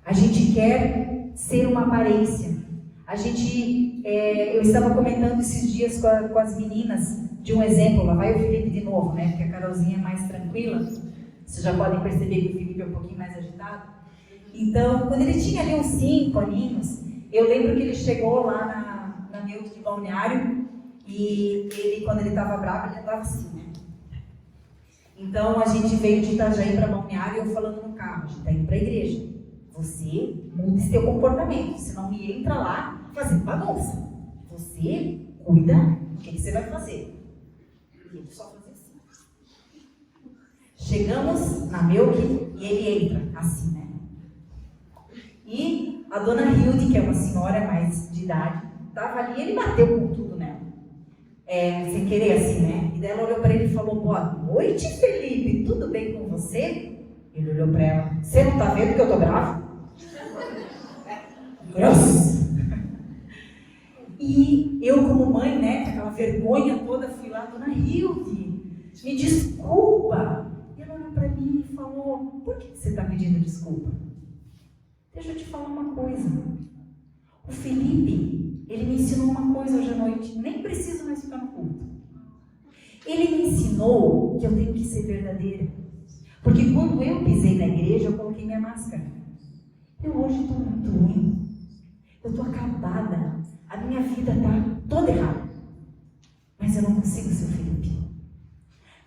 A gente quer ser uma aparência. Eu estava comentando esses dias com as meninas de um exemplo. Lá vai o Felipe de novo, né? Porque a Carolzinha é mais tranquila. Vocês já podem perceber que o Felipe é um pouquinho mais agitado. Então, quando ele tinha ali uns 5 aninhos, eu lembro que ele chegou lá na Milton de Balneário e ele, quando ele estava bravo, ele andava assim, né? Então, a gente veio de Itajaí para Balneário e eu falando no carro, a gente está indo para a igreja. Você muda esse teu comportamento, senão me entra lá fazendo bagunça. Você cuida do que você vai fazer. E ele só fazia assim. Chegamos na Milk e ele entra assim, né? E a dona Hilde, que é uma senhora mais de idade, estava ali e ele bateu com tudo nela. Sem querer assim, né? E daí ela olhou para ele e falou: boa noite, Felipe, tudo bem com você? Ele olhou para ela: você não tá vendo que eu tô bravo? Grosso! E eu, como mãe, né, com aquela vergonha toda, fui lá: dona Hilde, me desculpa. E ela olhou para mim e falou: por que você está pedindo desculpa? Deixa eu te falar uma coisa. O Felipe, ele me ensinou uma coisa hoje à noite, nem preciso mais ficar no culto. Ele me ensinou que eu tenho que ser verdadeira. Porque quando eu pisei na igreja, eu coloquei minha máscara. Eu hoje estou muito ruim. Eu estou acabada. A minha vida está toda errada. Mas eu não consigo ser o Felipe.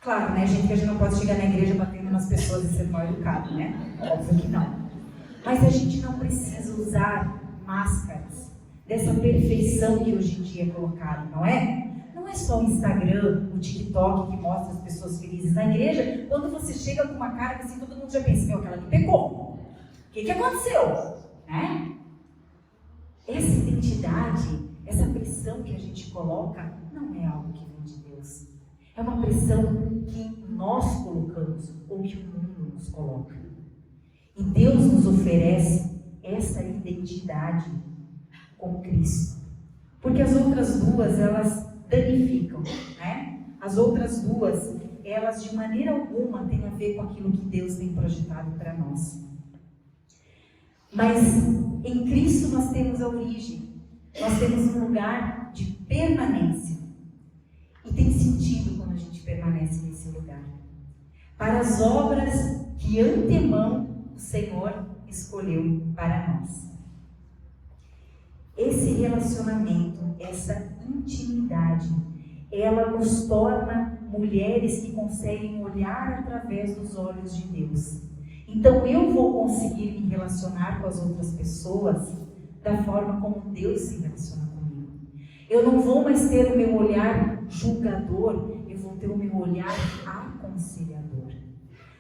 Claro, né, gente, que a gente não pode chegar na igreja batendo nas pessoas e ser mal educado, né? Óbvio que não. Mas a gente não precisa usar máscaras dessa perfeição que hoje em dia é colocada, não é? Não é só o Instagram, o TikTok que mostra as pessoas felizes. Na igreja, quando você chega com uma cara que assim, todo mundo já pensa: meu, aquela me pecou. O que aconteceu? Né? Essa identidade, essa pressão que a gente coloca, não é algo que vem de Deus. É uma pressão que nós colocamos, ou que o mundo nos coloca. E Deus nos oferece essa identidade com Cristo. Porque as outras duas, elas danificam, né? As outras duas, elas de maneira alguma têm a ver com aquilo que Deus tem projetado para nós. Mas em Cristo nós temos a origem, nós temos um lugar de permanência. E tem sentido quando a gente permanece nesse lugar. Para as obras que antemão o Senhor escolheu para nós. Esse relacionamento, essa intimidade, ela nos torna mulheres que conseguem olhar através dos olhos de Deus. Então eu vou conseguir me relacionar com as outras pessoas da forma como Deus se relaciona comigo. Eu não vou mais ter o meu olhar julgador, eu vou ter o meu olhar aconselhador.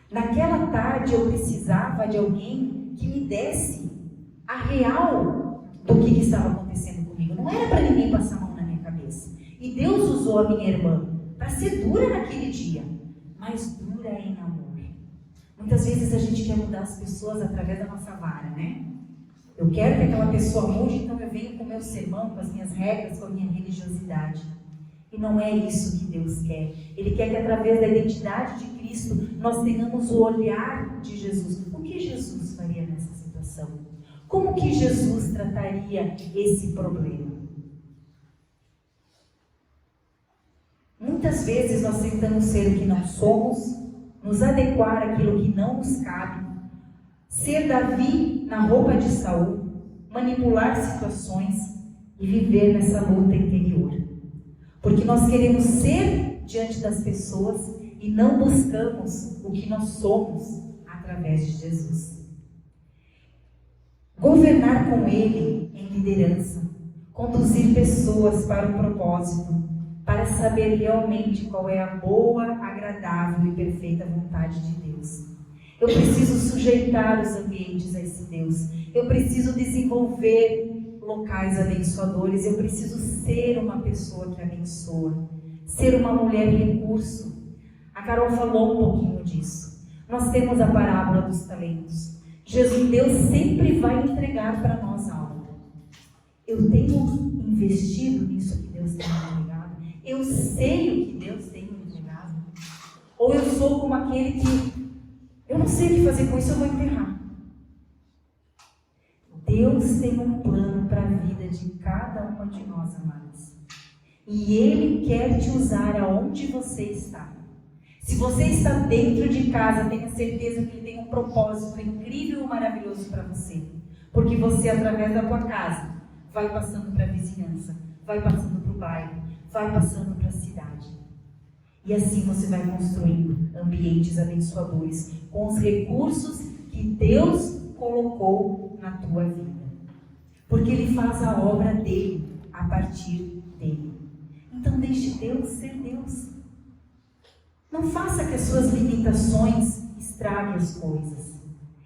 Naquela tarde eu precisava de alguém que me desse a real do que estava acontecendo comigo. Não era para ninguém passar a mão na minha cabeça. E Deus usou a minha irmã para ser dura naquele dia, mas dura em amor. Muitas vezes a gente quer mudar as pessoas através da nossa vara, né? Eu quero que aquela pessoa mude, então eu venho com o meu sermão, com as minhas regras, com a minha religiosidade. E não é isso que Deus quer. Ele quer que através da identidade de Cristo nós tenhamos o olhar de Jesus. O que Jesus faria nessa situação? Como que Jesus trataria esse problema? Muitas vezes nós tentamos ser o que não somos, nos adequar àquilo que não nos cabe, ser Davi na roupa de Saul, manipular situações e viver nessa luta interior. Porque nós queremos ser diante das pessoas e não buscamos o que nós somos através de Jesus. Governar com Ele em liderança, conduzir pessoas para o propósito, para saber realmente qual é a boa, agradável e perfeita vontade de Deus. Eu preciso sujeitar os ambientes a esse Deus. Eu preciso desenvolver locais abençoadores. Eu preciso ser uma pessoa que abençoa. Ser uma mulher recurso. A Carol falou um pouquinho disso. Nós temos a parábola dos talentos. Deus sempre vai entregar para nós algo. Eu tenho investido nisso que Deus tem entregado? Eu sei o que Deus tem me entregado? Ou eu sou como aquele que eu não sei o que fazer com isso, eu vou enterrar? Deus tem um plano para a vida de cada uma de nós, amados. E Ele quer te usar aonde você está. Se você está dentro de casa, tenha certeza que Ele tem um propósito incrível e maravilhoso para você. Porque você, através da tua casa, vai passando para a vizinhança, vai passando para o bairro, vai passando para a cidade. E assim você vai construindo ambientes abençoadores com os recursos que Deus colocou na tua vida. Porque Ele faz a obra dele a partir dele. Então deixe Deus ser Deus. Não faça que as suas limitações estraguem as coisas.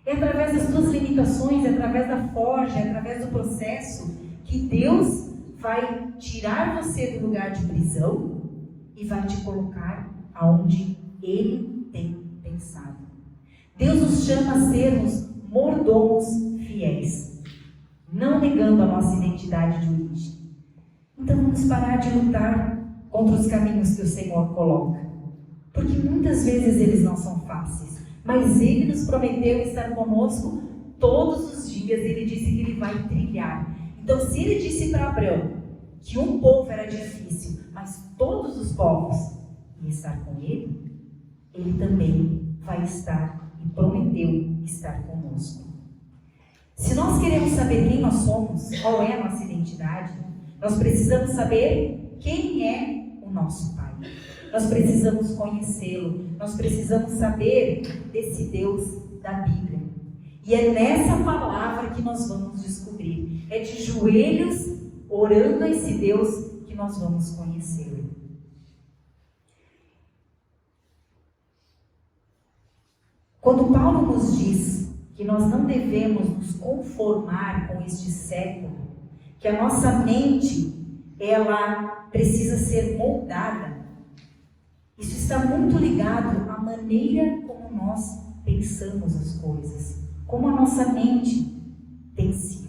É através das tuas limitações, é através da forja, é através do processo que Deus vai tirar você do lugar de prisão e vai te colocar aonde Ele tem pensado. Deus nos chama a sermos mordomos fiéis, não negando a nossa identidade de origem. Então vamos parar de lutar contra os caminhos que o Senhor coloca. Porque muitas vezes eles não são fáceis, mas Ele nos prometeu estar conosco todos os dias. Ele disse que Ele vai trilhar. Então, se Ele disse para Abraão que um povo era difícil, mas todos os povos iam estar com Ele, Ele também vai estar e prometeu estar conosco. Se nós queremos saber quem nós somos, qual é a nossa identidade, nós precisamos saber quem é o nosso Pai. Nós precisamos conhecê-lo, nós precisamos saber desse Deus da Bíblia. E é nessa palavra que nós vamos descobrir. É de joelhos, orando a esse Deus, que nós vamos conhecê-lo. Quando Paulo nos diz que nós não devemos nos conformar com este século, que a nossa mente, ela precisa ser moldada, isso está muito ligado à maneira como nós pensamos as coisas, como a nossa mente tem sido.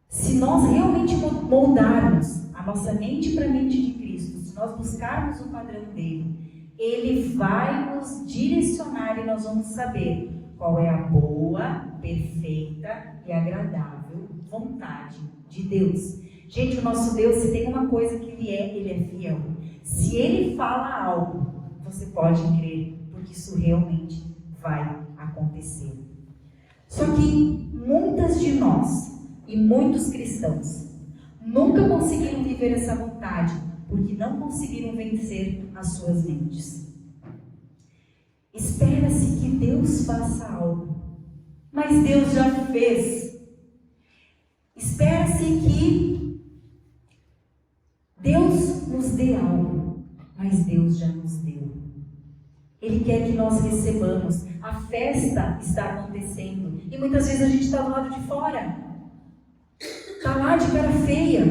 Se nós realmente moldarmos a nossa mente para a mente de Cristo, se nós buscarmos o padrão dele, Ele vai nos direcionar e nós vamos saber qual é a boa, perfeita e agradável vontade de Deus. Gente, o nosso Deus, se tem uma coisa que Ele é fiel. Se Ele fala algo, você pode crer, porque isso realmente vai acontecer. Só que muitas de nós e muitos cristãos nunca conseguiram viver essa vontade, porque não conseguiram vencer as suas mentes. Espera-se que Deus faça algo, mas Deus já fez. Espera-se que Deus nos dê algo, mas Deus já nos deu. Ele quer que nós recebamos. A festa está acontecendo e muitas vezes a gente está do lado de fora, está lá de cara feia.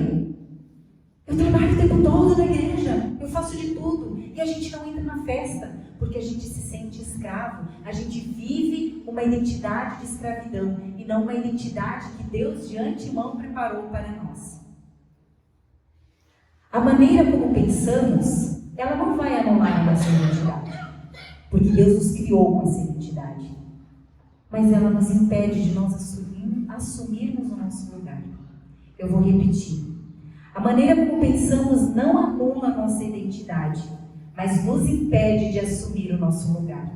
Eu trabalho o tempo todo na igreja, eu faço de tudo e a gente não entra na festa porque a gente se sente escravo. A gente vive uma identidade de escravidão e não uma identidade que Deus de antemão preparou para nós. A maneira como pensamos, ela não vai anular a nossa identidade, porque Deus nos criou com essa identidade. Mas ela nos impede de nós assumirmos o nosso lugar. Eu vou repetir. A maneira como pensamos não anula a nossa identidade, mas nos impede de assumir o nosso lugar.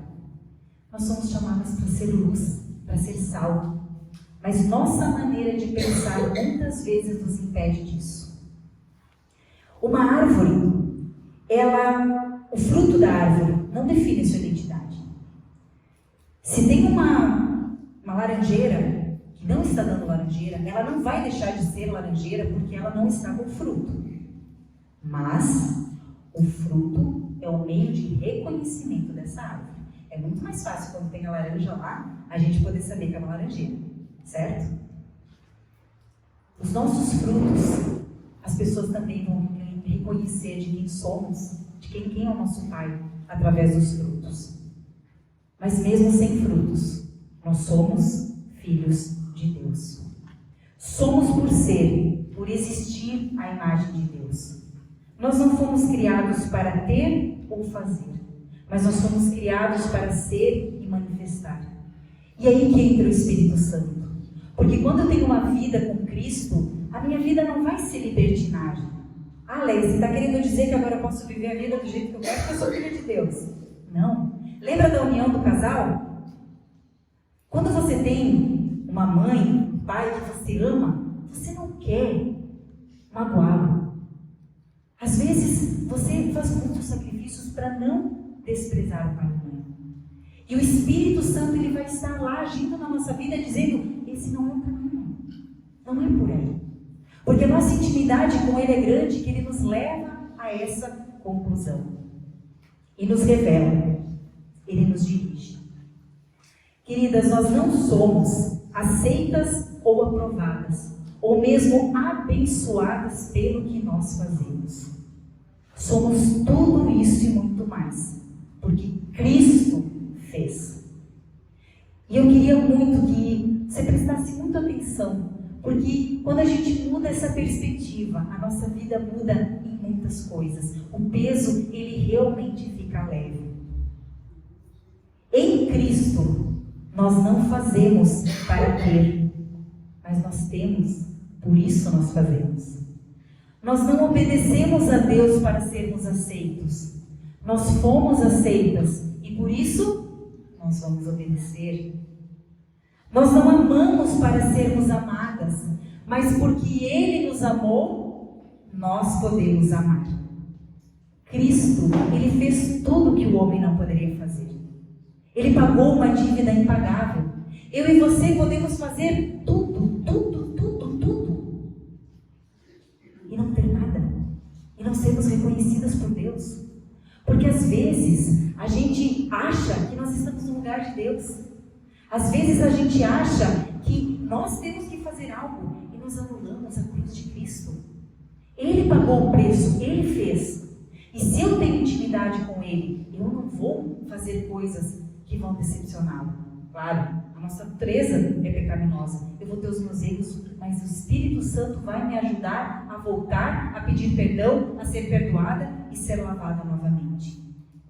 Nós somos chamados para ser luz, para ser sal. Mas nossa maneira de pensar muitas vezes nos impede disso. Uma árvore, o fruto da árvore não define sua identidade. Se tem uma laranjeira que não está dando laranjeira, ela não vai deixar de ser laranjeira porque ela não está com fruto. Mas o fruto é o meio de reconhecimento dessa árvore. É muito mais fácil quando tem a laranja lá, a gente poder saber que é uma laranjeira, certo? Os nossos frutos, as pessoas também vão reconhecer de quem somos, de quem é o nosso Pai, através dos frutos. Mas mesmo sem frutos, nós somos filhos de Deus. Somos por existir a imagem de Deus. Nós não fomos criados para ter ou fazer, mas nós fomos criados para ser e manifestar. E aí que entra o Espírito Santo. Porque quando eu tenho uma vida com Cristo, a minha vida não vai ser libertinagem. Ah, Leia, você está querendo dizer que agora eu posso viver a vida do jeito que eu quero porque eu sou filha de Deus? Não. Lembra da união do casal? Quando você tem uma mãe, um pai que você ama, você não quer magoá-lo. Às vezes, você faz muitos sacrifícios para não desprezar o pai e a mãe. E o Espírito Santo, ele vai estar lá agindo na nossa vida, dizendo, esse não é o caminho, não é por aí. Porque a nossa intimidade com Ele é grande, que Ele nos leva a essa conclusão. E nos revela. Ele nos dirige. Queridas, nós não somos aceitas ou aprovadas, ou mesmo abençoadas pelo que nós fazemos. Somos tudo isso e muito mais, porque Cristo fez. E eu queria muito que você prestasse muita atenção, porque quando a gente muda essa perspectiva, a nossa vida muda em muitas coisas. O peso, ele realmente fica leve. Em Cristo, nós não fazemos para ter, mas nós temos, por isso nós fazemos. Nós não obedecemos a Deus para sermos aceitos. Nós fomos aceitas e por isso nós vamos obedecer. Nós não amamos para sermos amadas, mas porque Ele nos amou, nós podemos amar. Cristo, Ele fez tudo que o homem não poderia fazer. Ele pagou uma dívida impagável. Eu e você podemos fazer tudo, tudo, tudo, tudo. E não ter nada. E não sermos reconhecidas por Deus. Porque às vezes a gente acha que nós estamos no lugar de Deus. Às vezes a gente acha que nós temos que fazer algo e nós anulamos a cruz de Cristo. Ele pagou o preço, Ele fez. E se eu tenho intimidade com Ele, eu não vou fazer coisas que vão decepcioná-lo. Claro, a nossa natureza é pecaminosa. Eu vou ter os meus erros, mas o Espírito Santo vai me ajudar a voltar, a pedir perdão, a ser perdoada e ser lavada novamente.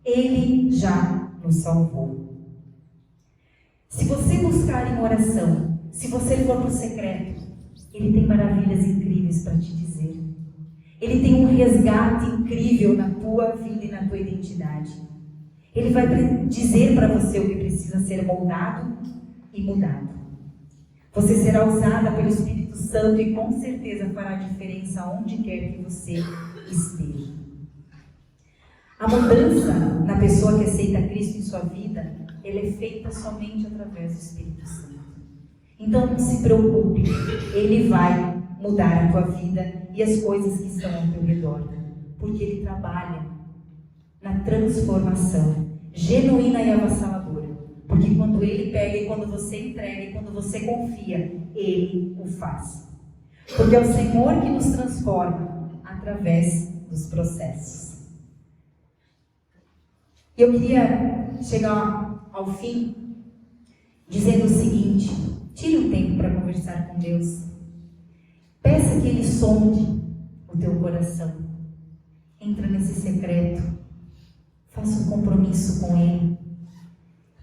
Ele já nos salvou. Se você buscar em oração, se você for para o secreto, Ele tem maravilhas incríveis para te dizer. Ele tem um resgate incrível na tua vida e na tua identidade. Ele vai dizer para você o que precisa ser moldado e mudado. Você será usada pelo Espírito Santo e com certeza fará diferença onde quer que você esteja. A mudança na pessoa que aceita Cristo em sua vida, ela é feita somente através do Espírito Santo. Então não se preocupe, Ele vai mudar a tua vida e as coisas que estão ao teu redor, porque Ele trabalha na transformação genuína e avassaladora, porque quando Ele pega e quando você entrega e quando você confia, Ele o faz, porque é o Senhor que nos transforma através dos processos. Eu queria chegar ao fim dizendo o seguinte: tire um tempo para conversar com Deus. Peça que Ele sonde o teu coração. entra nesse secreto, faça um compromisso com Ele,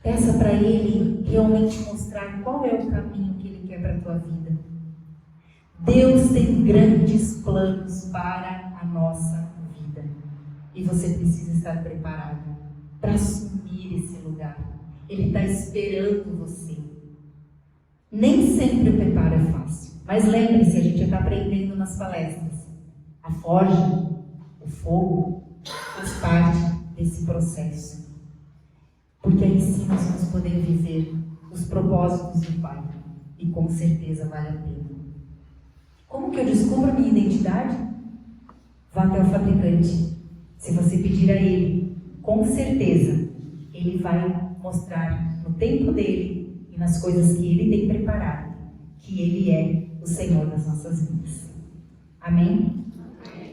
peça para Ele realmente mostrar qual é o caminho que Ele quer para a tua vida. Deus tem grandes planos para a nossa vida e você precisa estar preparado para assumir esse lugar. Ele está esperando você. Nem sempre o preparo é fácil, mas lembre-se, a gente está aprendendo nas palestras. A forja, o fogo, faz parte desse processo. Porque aí sim nós vamos poder viver os propósitos do Pai. E com certeza vale a pena. Como que eu descubro a minha identidade? Vá até o fabricante. Se você pedir a Ele, com certeza, Ele vai mostrar no tempo dele e nas coisas que Ele tem preparado, que Ele é o Senhor das nossas vidas. Amém?